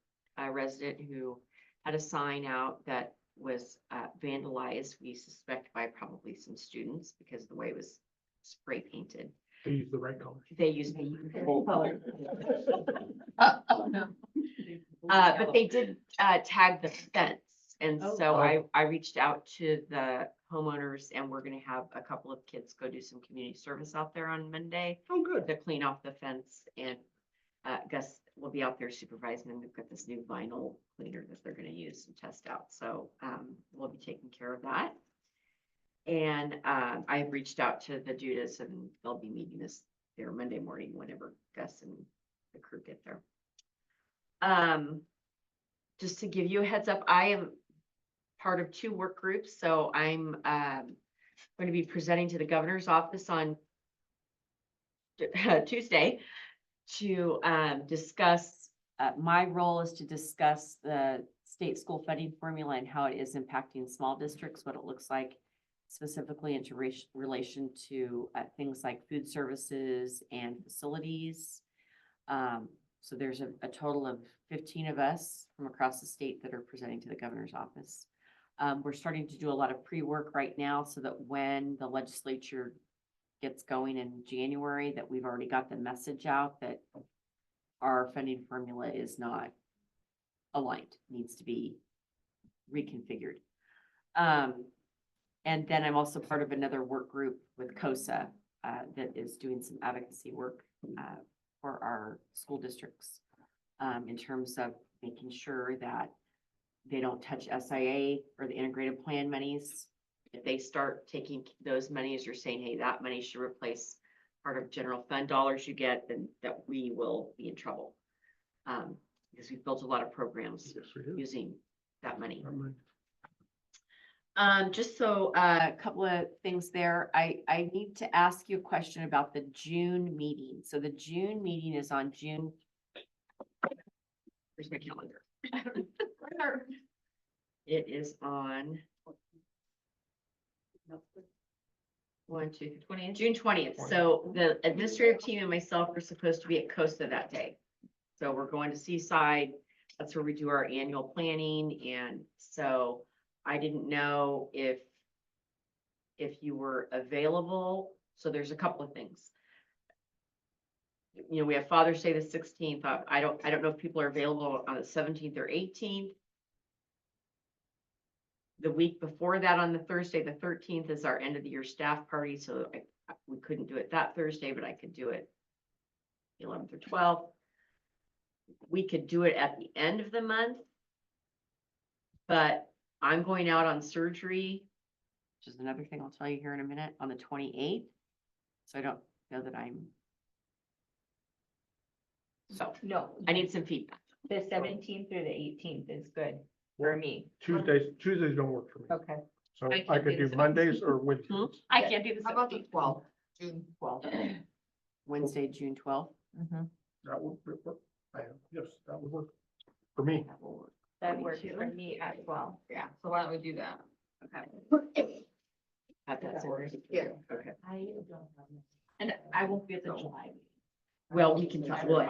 resident who had a sign out that was vandalized, we suspect by probably some students because of the way it was spray painted. They use the right color. They used the color. But they did tag the fence. And so I reached out to the homeowners and we're gonna have a couple of kids go do some community service out there on Monday. Oh, good. To clean off the fence, and Gus will be out there supervising them. We've got this new vinyl cleaner that they're gonna use and test out. So we'll be taking care of that. And I've reached out to the Judas and they'll be meeting us there Monday morning whenever Gus and the crew get there. Just to give you a heads up, I am part of 2 work groups. So I'm going to be presenting to the governor's office on Tuesday to discuss, my role is to discuss the state school funding formula and how it is impacting small districts, what it looks like specifically into relation to things like food services and facilities. So there's a total of 15 of us from across the state that are presenting to the governor's office. We're starting to do a lot of pre-work right now so that when the legislature gets going in January, that we've already got the message out that our funding formula is not aligned, needs to be reconfigured. And then I'm also part of another work group with COSA that is doing some advocacy work for our school districts in terms of making sure that they don't touch SIA or the integrated plan monies. If they start taking those monies, you're saying, hey, that money should replace part of general fund dollars you get, then that we will be in trouble. Because we've built a lot of programs using that money. Just so a couple of things there. I need to ask you a question about the June meeting. So the June meeting is on June. Where's my calendar? It is on. June 20th. So the administrative team and myself are supposed to be at Costa that day. So we're going to Seaside. That's where we do our annual planning. And so I didn't know if you were available. So there's a couple of things. You know, we have Father's Day the 16th. I don't know if people are available on the 17th or 18th. The week before that, on the Thursday, the 13th, is our end of the year staff party. So we couldn't do it that Thursday, but I could do it 11th or 12th. We could do it at the end of the month, but I'm going out on surgery, which is another thing I'll tell you here in a minute, on the 28th. So I don't know that I'm. So No, I need some feedback. the 17th or the 18th is good. for me. Tuesdays don't work for me. Okay. So I I can could do do the Mondays or Wednesdays. I can't do the How about the 17th. 12th, June 12th? Wednesday, June 12th. That would work. Yes, that would work for me. That works for me as well. Yeah, so why don't we do that? Okay. Have that sorted. Yeah. Okay. And I won't be at the July. meeting. Well, we can talk, well, we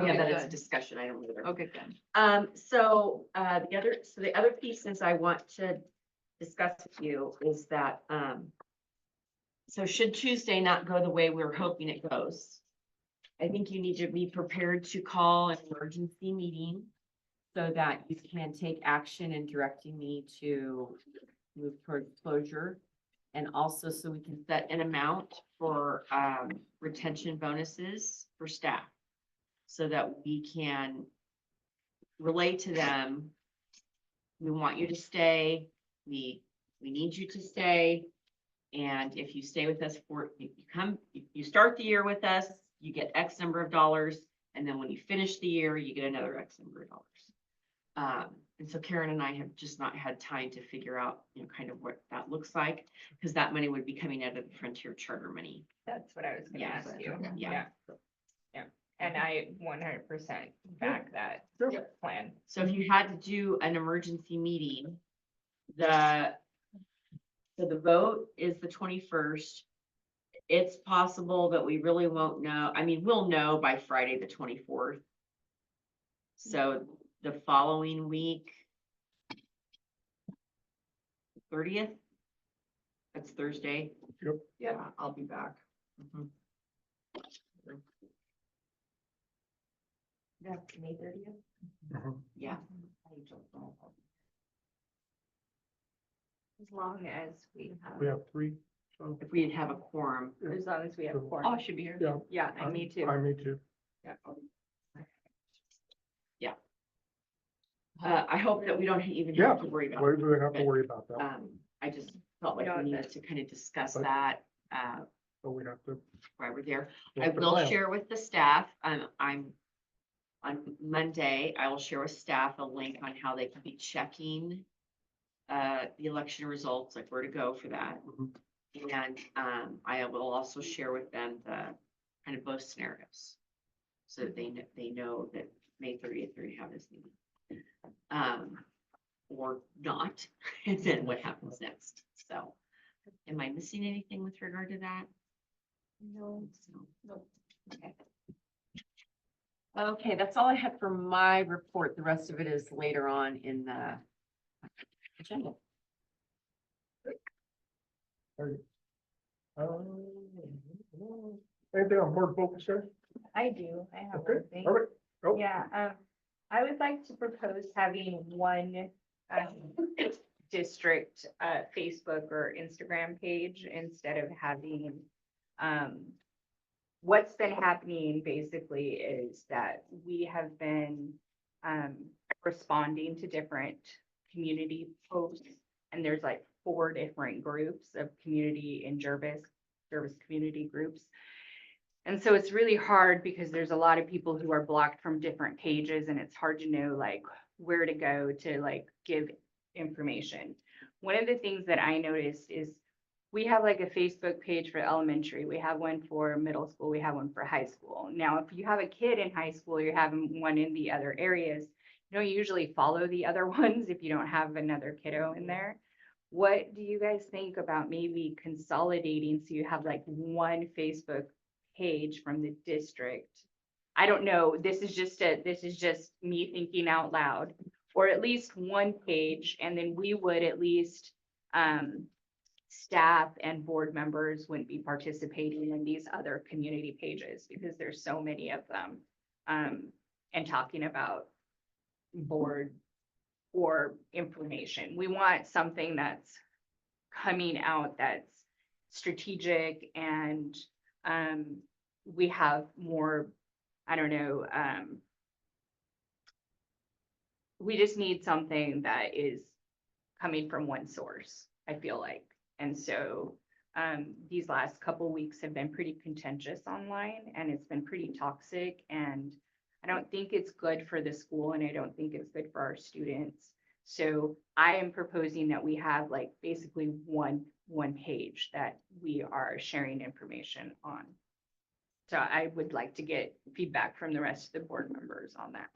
have that as a Good. discussion item later. Okay, good. The other pieces I want to discuss with you is that, so should Tuesday not go the way we're hoping it goes, I think you need to be prepared to call an emergency meeting so that you can take action in directing me to move toward closure. And also so we can set an amount for, retention bonuses for staff. So that we can relay to them, we want you to stay, we need you to stay. And if you stay with us you start the year with us, you get X number of dollars, and then when you finish the year, you get another X number of dollars. And so Karen and I have just not had time to figure out, kind of what that looks like, because that money would be coming out of the Frontier Charter money. That's what I was gonna Yeah. ask you. Yeah. Yeah, and I 100% back that plan. So if you had to do an emergency meeting, so the vote is the 21st. It's possible that we really won't know. I mean, we'll know by Friday, the 24th. So the following week, 30th, that's Thursday. Yeah, I'll be back. Mhm. That's May 30th? Mhm. Yeah. As long as we have, We have three. So, If we'd have a quorum. as long as we have So- quorum. Oh, I should be here. yeah. Yeah, and me too. Me too. Yeah. I hope that we don't even Yeah, have to worry about. We it, don't have to but, worry about that, I just felt like No, we needed that's- to kind of discuss But- that, but we have to. while we're there. I What's the will plan? share with the staff, I'm on Monday, I will share with staff a link on how they can be checking the election results, like where to go for that. Mhm. And I will also share with them the kind of both scenarios. So that they know that May 30th, they're gonna have this meeting. Or not, and then what happens next. So, am I missing anything with regard to that? No. So, okay. Okay, that's all I had for my report. The rest of it is later on in the agenda. Anything on board focus there? I do, I have Okay, one thing. all right, go. Yeah, I would like to propose having one, district, Facebook or Instagram page instead of having, what's been happening basically is that we have been, responding to different community posts. And there's like 4 different groups of community in Jervis community groups. And so it's really hard because there's a lot of people who are blocked from different pages and it's hard to know like where to go to like give information. One of the things that I noticed is we have like a Facebook page for elementary, we have one for middle school, we have one for high school. Now, if you have a kid in high school, you're having one in the other areas, you don't usually follow the other ones if you don't have another kiddo in there. What do you guys think about maybe consolidating so you have like one Facebook page from the district? I don't know, this is just me thinking out loud, or at least one page, and then we would at least staff and board members wouldn't be participating in these other community pages because there's so many of them. And talking about board or information. We want something that's coming out that's strategic and we have more, I don't know, we just need something that is coming from one source, I feel like. And so these last couple weeks have been pretty contentious online and it's been pretty toxic, and I don't think it's good for the school and I don't think it's good for our students. So I am proposing that we have like basically one page that we are sharing information on. So I would like to get feedback from the rest of the board members on that.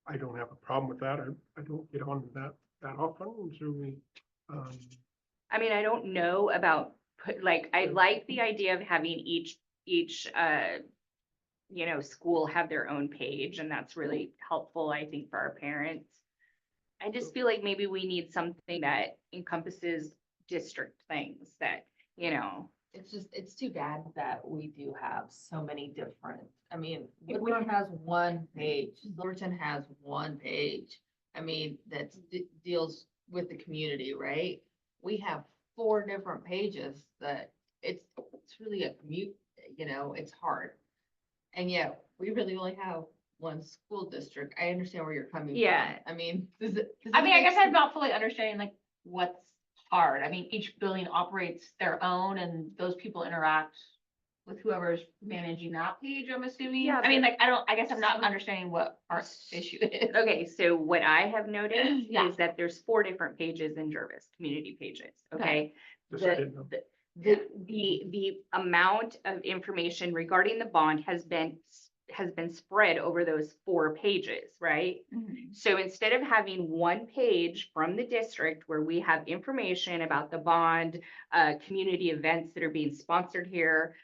I don't have a problem with that. I don't get on that often, so we, I mean, I don't know about, I like the idea of having each, school have their own page, and that's really helpful, I think, for our parents. I just feel like maybe we need something that encompasses district things that, It's too bad that we do have so many different, I mean, Woodburn has one page, Silverton has one page. I mean, that deals with the community, right? We have 4 different pages that it's really a commute, it's hard. And yet, we really only have one school district. I understand where you're coming from. Yeah. I mean, I mean, I guess I'm not fully understanding like what's hard. I mean, each building operates their own and those people interact with whoever's managing that page, I'm assuming. Yeah, I mean, like, I guess I'm not understanding what our issue is. Okay, so what I have noticed Yeah. is that there's 4 different pages in Jervis, community pages, Okay. okay? This I didn't know. The amount of information regarding the bond has been spread over those 4 pages, right? So instead of having one page from the district where we have information about the bond, community events that are being sponsored here,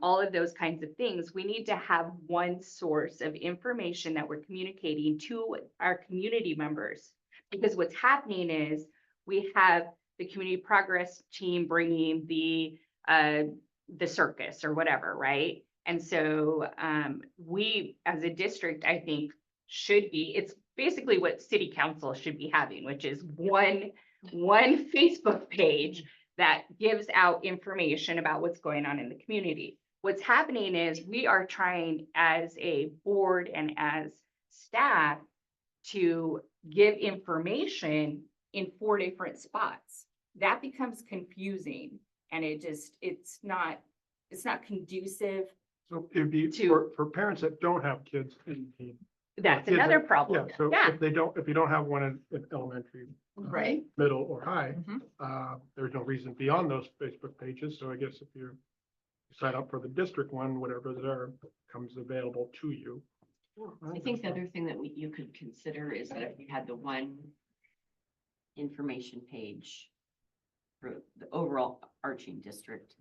all of those kinds of things, we need to have one source of information that we're communicating to our community members. Because what's happening is we have the community progress team bringing the circus or whatever, right? And so we, as a district, I think it's basically what city council should be having, which is one Facebook page that gives out information about what's going on in the community. What's happening is we are trying as a board and as staff to give information in 4 different spots. That becomes confusing, and it's not conducive. So it'd be for parents that don't have kids in the. That's kids another that- problem. Yeah, so Yeah. if you don't have one in elementary, Right. middle or high, Mhm. there's no reason beyond those Facebook pages. So I guess if you sign up for the district one, whatever there comes available to you. I think the other thing that you could consider is that if you had the one information page for the overall arching district,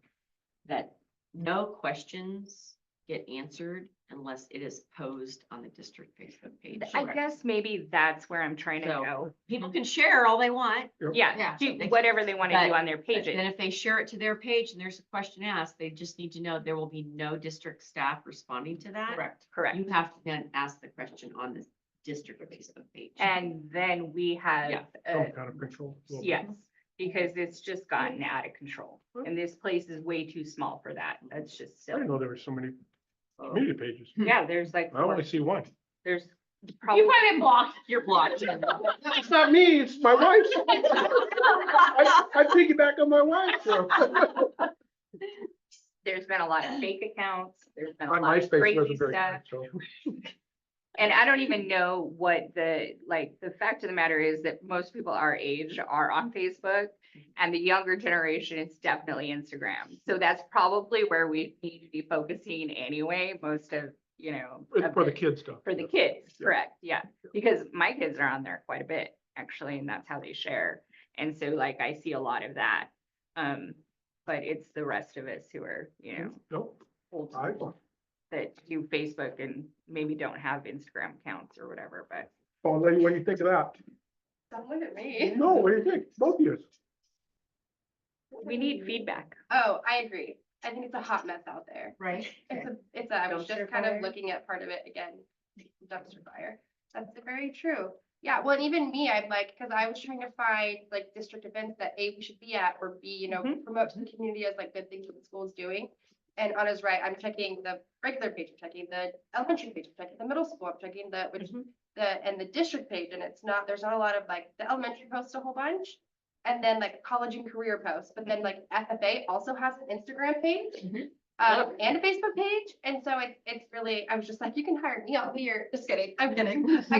that no questions get answered unless it is posed on the district Facebook page. I guess maybe that's where I'm trying to So, go. people can share all they want. Yeah, do they- whatever they want to do but- on their But pages. then if they share it to their page and there's a question asked, they just need to know there will be no district staff responding to that. Correct. You have to then ask the question on the district Facebook page. And then we have, Yeah. Some kind of control. a little bit. yes, because it's just gotten out of control. And this place is way too small for that. That's just I didn't silly. know there were so many community pages. Yeah, there's like, I only see one. there's You probably, might be blocked. You're blocked. It's not me, it's my wife. I piggyback on my wife, so. there's been a lot of fake accounts. There's been a My lot of MySpace crazy wasn't very stuff. good, so. And I don't even know what the fact of the matter is that most people our age are on Facebook, and the younger generation is definitely Instagram. So that's probably where we need to be focusing anyway, most of, of For the it. kid stuff. For the kids, Yeah. correct, yeah, because my kids are on there quite a bit, actually, and that's how they share. And so like, I see a lot of that. But it's the rest of us who are, Nope. old I- school that do Facebook and maybe don't have Instagram accounts or whatever, but. Oh, then what do you think of that? Don't look at me. No, what do you think? Both of you. We need feedback. Oh, I agree. I think it's a hot mess out there. Right. I was Dumpster just kind fire. of looking at part of it again, dumpster fire. That's very true. Yeah, well, and even me, I'm like, because I was trying to find like district events that A, we should be at, or B, promote to the community as like good things that the school is doing. And on his right, I'm checking the regular page, I'm checking the elementary page, I'm checking the middle school, I'm checking and the district page, and there's not a lot of like, the elementary posts a whole bunch. And then like college and career posts, but then like FFA also has an Instagram page. and a Facebook page. And so it's really, I was just like, you can hire me, I'll be your, just kidding, I'm kidding. I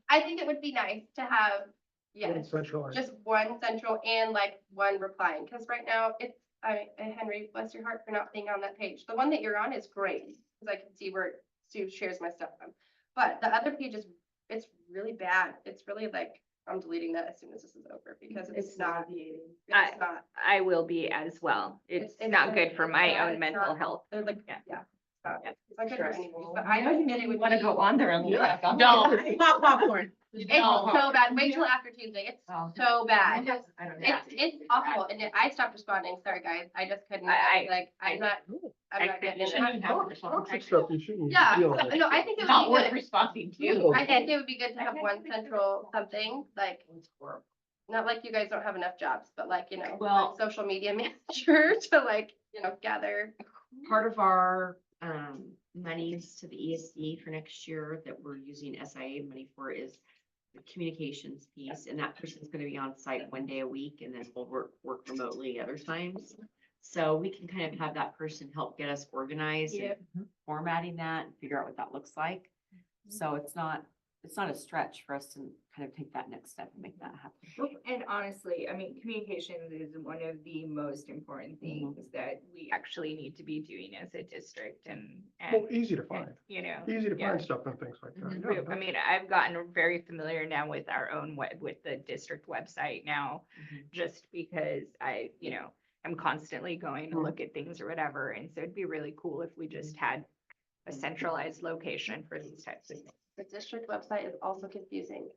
I think it would be nice to have, yes, Centralized. just one central and like one replying, because right now it's, Henry, bless your heart for not being on that page. The one that you're on is great, because I can see where Sue shares my stuff from. But the other page is, it's really bad. It's really like, I'm deleting that as soon as this is over, because it's not, it's not. I will be as well. It's not good for my own mental health. They're like, Yeah. yeah. It's not good for anyone, but I know that it would Want to be- go on there and look Yeah. back on. Don't, pop popcorn. It's so bad. Wait till after Tuesday. It's Oh. so bad. I don't know. It's awful. And I stopped responding. Sorry, guys. I just couldn't. I- I was like, I'm not getting it. Toxic stuff you shouldn't. Yeah, deal with. no, I think it Not would be worth good. responding to. I think it would be good to have one central something, like, not like you guys don't have enough jobs, but like, you know, Well- social media manager to like, gather. Part of our monies to the ESD for next year that we're using SIA money for is the communications piece, and that person's gonna be on site one day a week, and then we'll work remotely other times. So we can kind of have that person help get us organized and formatting that and figure out what that looks like. So it's not a stretch for us to kind of take that next step and make that happen. And honestly, I mean, communications is one of the most important things that we actually need to be doing as a district and, Well, easy to find, easy to yeah. find stuff and things like that. I Yeah, mean, I've gotten very familiar now with our own with the district website now, just because I'm constantly going to look at things or whatever. And so it'd be really cool if we just had a centralized location for these types of things. The district website is also confusing.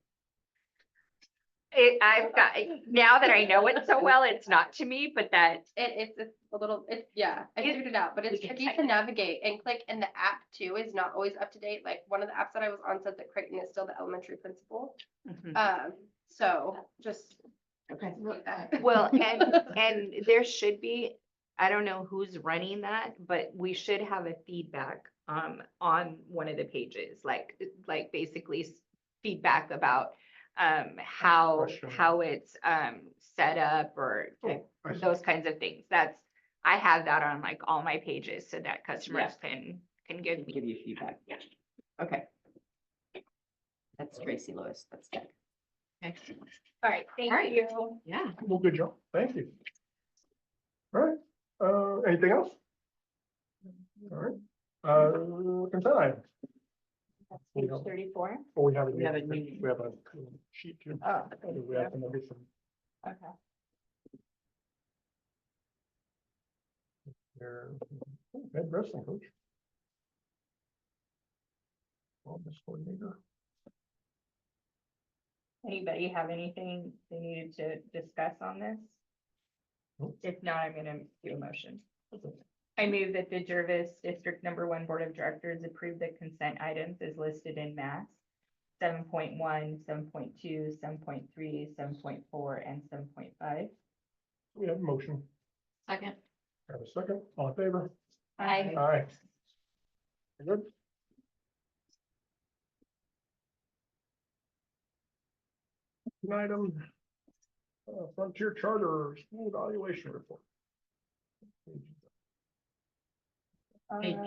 I've got, now that I know it so well, it's not to me, but that. It's a little, I figured it out, but it's we can tricky type to it. navigate and click, and the app too is not always up to date. Like one of the apps that I was on said that Creighton is still the elementary principal. So just. Okay. Well, and there should be, I don't know who's running that, but we should have a feedback on one of the pages, like basically feedback about how it's set up or I see. those kinds of things. I have that on like all my pages so that customers can give me. Give you feedback. Yeah. Okay. That's Tracy Lewis. That's good. Okay. All right, thank All right. you. Yeah. Well, good job. Thank you. All right, anything else? All right, consent item. Page 34. Oh, we have We have a new- we have a sheet too. Oh, We have some addition. okay. There, head wrestling coach. Wellness coordinator. Anybody have anything they needed to discuss on this? Nope. If not, I'm gonna do a motion. I move that the Jervis District Number 1 Board of Directors approve the consent items as listed in mass. 7.1, 7.2, 7.3, 7.4, and 7.5. We have a motion. Second. Have a second. All in favor? Aye. Aye. Good. Item, Frontier Charter School Evaluation Report. Page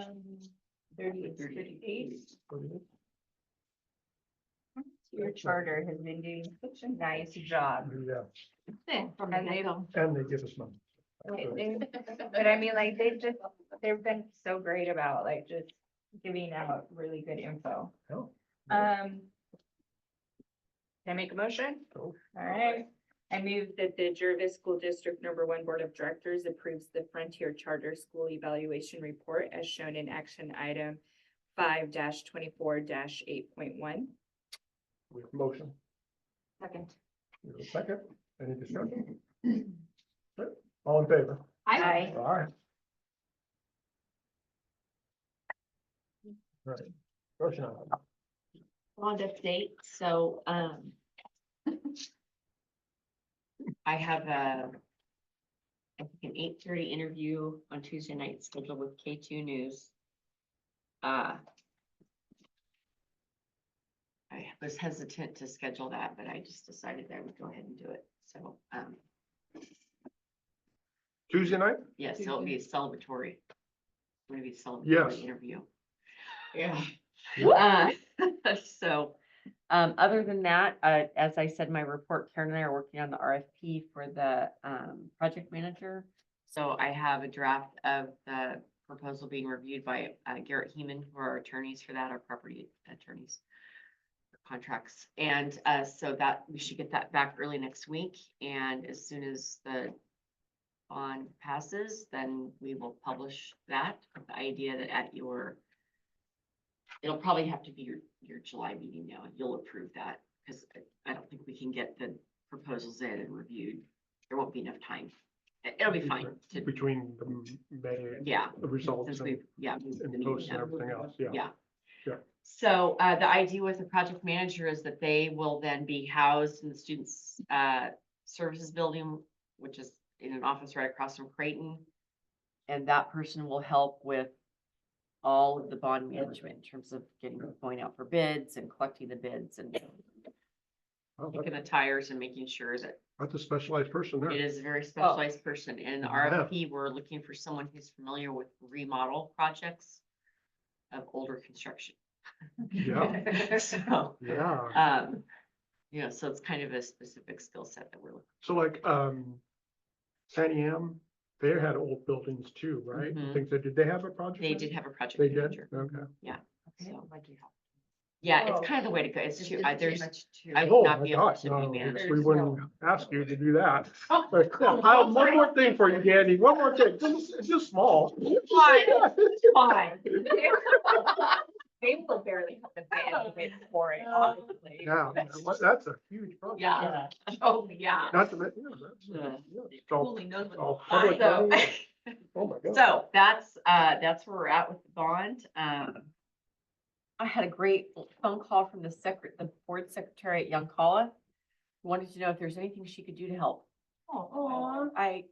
38. Your charter has been doing such a nice job. Yeah, From And they and they give us money. But I mean, like, they've been so great about like just giving out really good info. Oh. Can I make a motion? Go. All right. I move that the Jervis School District Number 1 Board of Directors approves the Frontier Charter School Evaluation Report as shown in action item 5-24-8.1. We have a motion. Second. We have a second. Any discussion? Okay. All in favor? Aye. All right. All right. Motion on. Bond update, so, I have I think an 8:30 interview on Tuesday night scheduled with K2 News. I was hesitant to schedule that, but I just decided I would go ahead and do it, so, Tuesday night? Yes, it'll be a celebratory. Going to be a Yes. celebratory interview. Yeah. So, other than that, as I said, in my report, Karen and I are working on the RFP for the, project manager. So I have a draft of the proposal being reviewed by, Garrett Heeman, who are our attorneys for that, our property attorneys. Contracts, and, so that, we should get that back early next week, and as soon as the bond passes, then we will publish that, with the idea that at your it'll probably have to be your July meeting now. You'll approve that because I don't think we can get the proposals in and reviewed. There won't be enough time. It'll be fine to, Between the May, yeah, the results since and we, yeah. moved the and meeting post and up. everything else, yeah. Yeah. Yeah. So, the idea with the project manager is that they will then be housed in the students' services building, which is in an office right across from Creighton. And that person will help with all of the bond management in terms of going out for bids and collecting the bids and Oh, kicking the tires and making sure that That's a specialized person there. it is a very specialized person. In the Yeah. RFP, we're looking for someone who's familiar with remodel projects of older construction. Yeah. So, Yeah. so it's kind of a specific skill set that we're looking. So like, Sandy M, they had old buildings too, right? Mhm. Things that, did they have a project? They manager? did have a project They did? manager. Okay. So, yeah, it's kind of the way to go. It's too, there's, I would Oh not my be able gosh, to no, be manager. we wouldn't ask you to do that. But, one more thing for you, Candy, one more thing, it's just small. Fine. They will barely have the bandwidth for it, honestly. Yeah, that's a huge project. Yeah. Oh, yeah. Not to mention, yeah, it's all- Cooling knows what all to public find. money. Oh my God. So that's where we're at with the bond. I had a great phone call from the board secretary at Young Kala. Wanted to know if there's anything she could do to help. Oh, I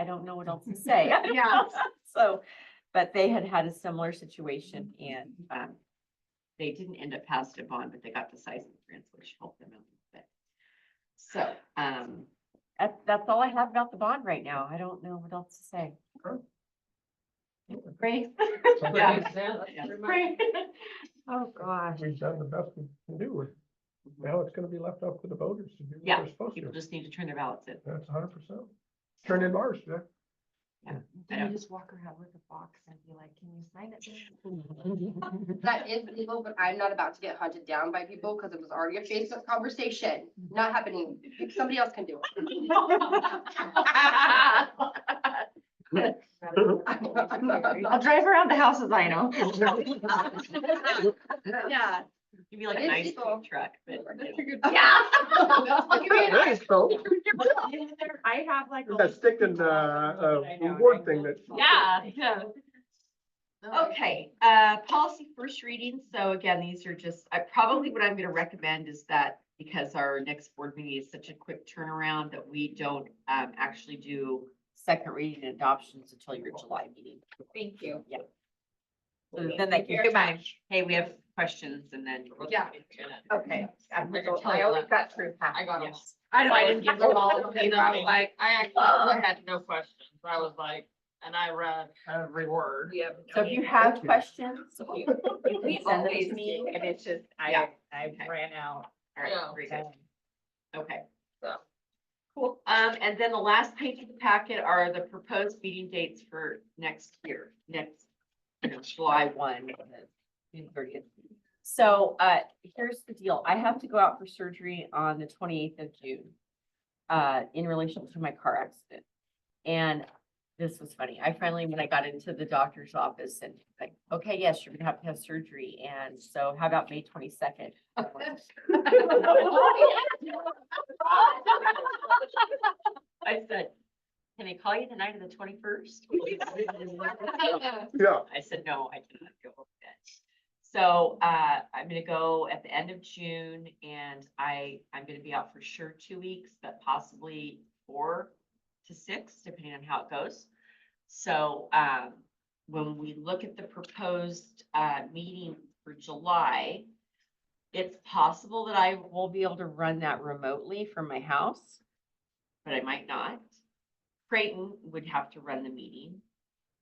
don't know what else to say. Yeah. So, but they had had a similar situation and, they didn't end up passing a bond, but they got the size of the grants, which helped them out a bit. So, that's all I have about the bond right now. I don't know what else to say. Great. Yeah. Great. Oh, gosh. We've done the best we can do. Now it's gonna be left up to the voters to do what Yeah, they're supposed people to. just need to turn their ballots in. That's 100%. Turn in ours, yeah. Yeah. you just walk around with a box and be like, can you sign it? That is legal, but I'm not about to get hunted down by people because it was already a Facebook conversation. Not happening. Somebody else can do it. I'll drive around the houses I know. Yeah. You'd be like a It is nice legal. food truck, but. Yeah. Thanks, Phil. I have like. That stick and, reward thing that. Yeah. Okay, policy first reading. So again, these are just, probably what I'm gonna recommend is that because our next board meeting is such a quick turnaround that we don't, actually do second reading and adoptions until your July meeting. Thank you. Yeah. So then that gives time, hey, we have questions and then. Yeah. Okay. I always got through. I got them. Yes. I know, I didn't give them all, either. I was like, I had no questions. I was like, and I read every word. Yep. So if you have questions, you can We send them always to me. do, and it's just, Yeah. I Okay. ran out. All right, Yeah. very good. Okay. So. Cool. And then the last page of the packet are the proposed meeting dates for next year, July 1, June 30th. So, here's the deal. I have to go out for surgery on the 28th of June, in relation to my car accident. And this was funny. I finally, when I got into the doctor's office and like, okay, yes, you're gonna have surgery. And so how about May 22nd? I said, can I call you the night of the 21st? Yeah. I said, no, I cannot go over that. So, I'm gonna go at the end of June and I'm gonna be out for sure 2 weeks, but possibly 4 to 6, depending on how it goes. So, when we look at the proposed, meeting for July, it's possible that I will be able to run that remotely from my house, but I might not. Creighton would have to run the meeting.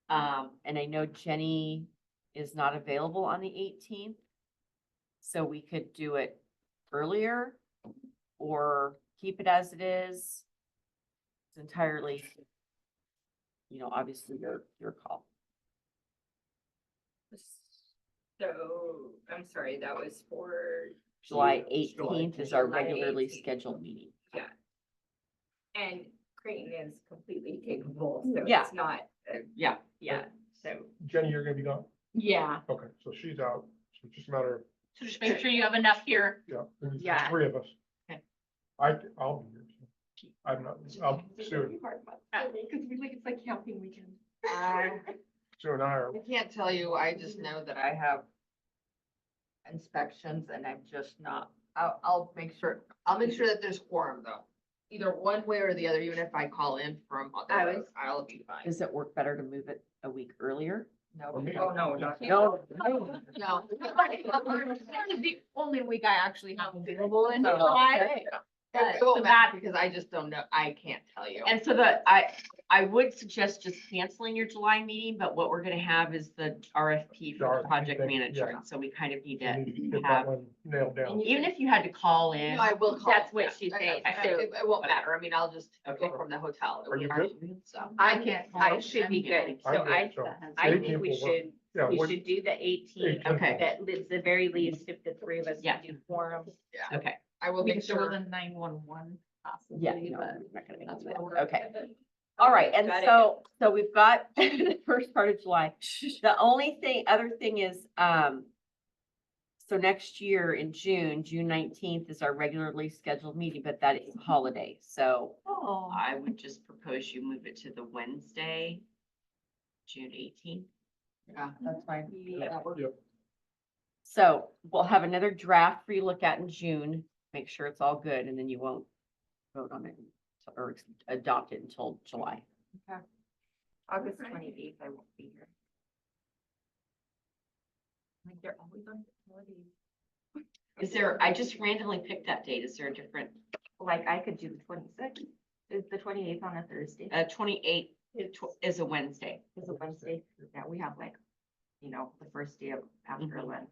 And I know Jenny is not available on the 18th. So we could do it earlier or keep it as it is. It's entirely, obviously your call. So, I'm sorry, that was for, July July 18th is our July regularly 18th. scheduled meeting. and Creighton is completely capable, so Yeah. it's not, Yeah. yeah, so. Jenny, you're gonna be gone? Yeah. Okay, so she's out. So it's just a matter of, So just make sure you have enough here. yeah, there's Yeah. 3 of us. Okay. I'll be here. So I'm not, Sue, Because it's like camping weekend. Sue and I are, I can't tell you, I just know that I have inspections and I'm just not, I'll make sure that there's quorum though. Either one way or the other, even if I call in from otherwise, I'll be fine. Does it work better to move it a week earlier? No, For me? oh, no, not. No. No. The only week I actually have available in So, July. It won't matter because I just don't know, I can't tell you. And so I would suggest just canceling your July meeting, but what we're gonna have is the RFP for the RFP project thing, manager. yeah. And so we kind of need we need to to get that have, one nailed down. even if you had to call in. No, I will call. That's what yeah. she's Okay, saying, okay. so- It won't matter. I mean, I'll just go Okay. from the hotel. It Are you won't- good? So. I can't, I should be good, so I'm good, I, so I 18th think we will work. should, Yeah, we what- should do the 18th. 18th. Okay. That lives the very least if the 3 of us Yeah. can do quorum. Okay. I will make There was sure. a 911 possibly. Yeah, no, but we're not gonna make that's that. what we're- Okay. All right, and Got it. so we've got the first part of July. The other thing is, so next year in June 19th is our regularly scheduled meeting, but that is a holiday. So Oh. I would just propose you move it to the Wednesday, June 18th. Yeah, that's fine. That works. Yep. So we'll have another draft for you to look at in June, make sure it's all good, and then you won't vote on it or adopt it until July. August 28th, I won't be here. Like they're always on holidays. Is there, I just randomly picked that date. Is there a different, Like, I could do the 26th. Is the 28th on a Thursday? 28th is a Wednesday. Is a Wednesday? Yeah, we have like, the first day of after Lent.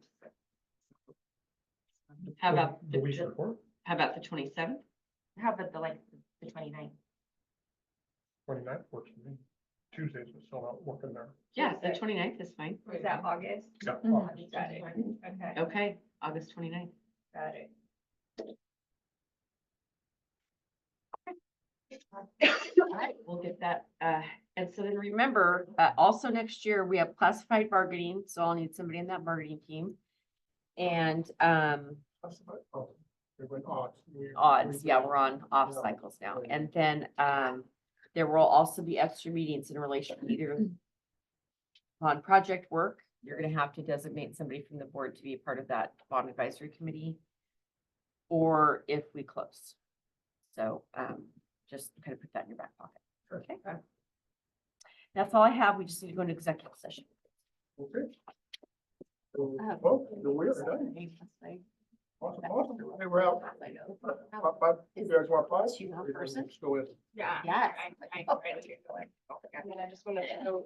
How about The week before, how about the 27th? How about the 29th? 29th works for me. Tuesdays are still not working there. Yeah, the 29th is fine. Is that August? Yeah. Got it. Okay, Okay, August 29th. got it. All right, we'll get that. And so then remember, also next year, we have classified bargaining, so I'll need somebody in that bargaining team. And Oh, it went odds. odds, yeah, we're on off Yeah. cycles now. And then there will also be extra meetings in relation to either on project work. You're gonna have to designate somebody from the board to be a part of that bond advisory committee. Or if we close. So just kind of put that in your back pocket. Okay. That's all I have. We just need to go into executive session. Okay. So, well, we are done. Awesome, awesome. Hey, we're out. Five, you guys want 5? person? Let's go in. Yeah. Yes. I And I just want to know,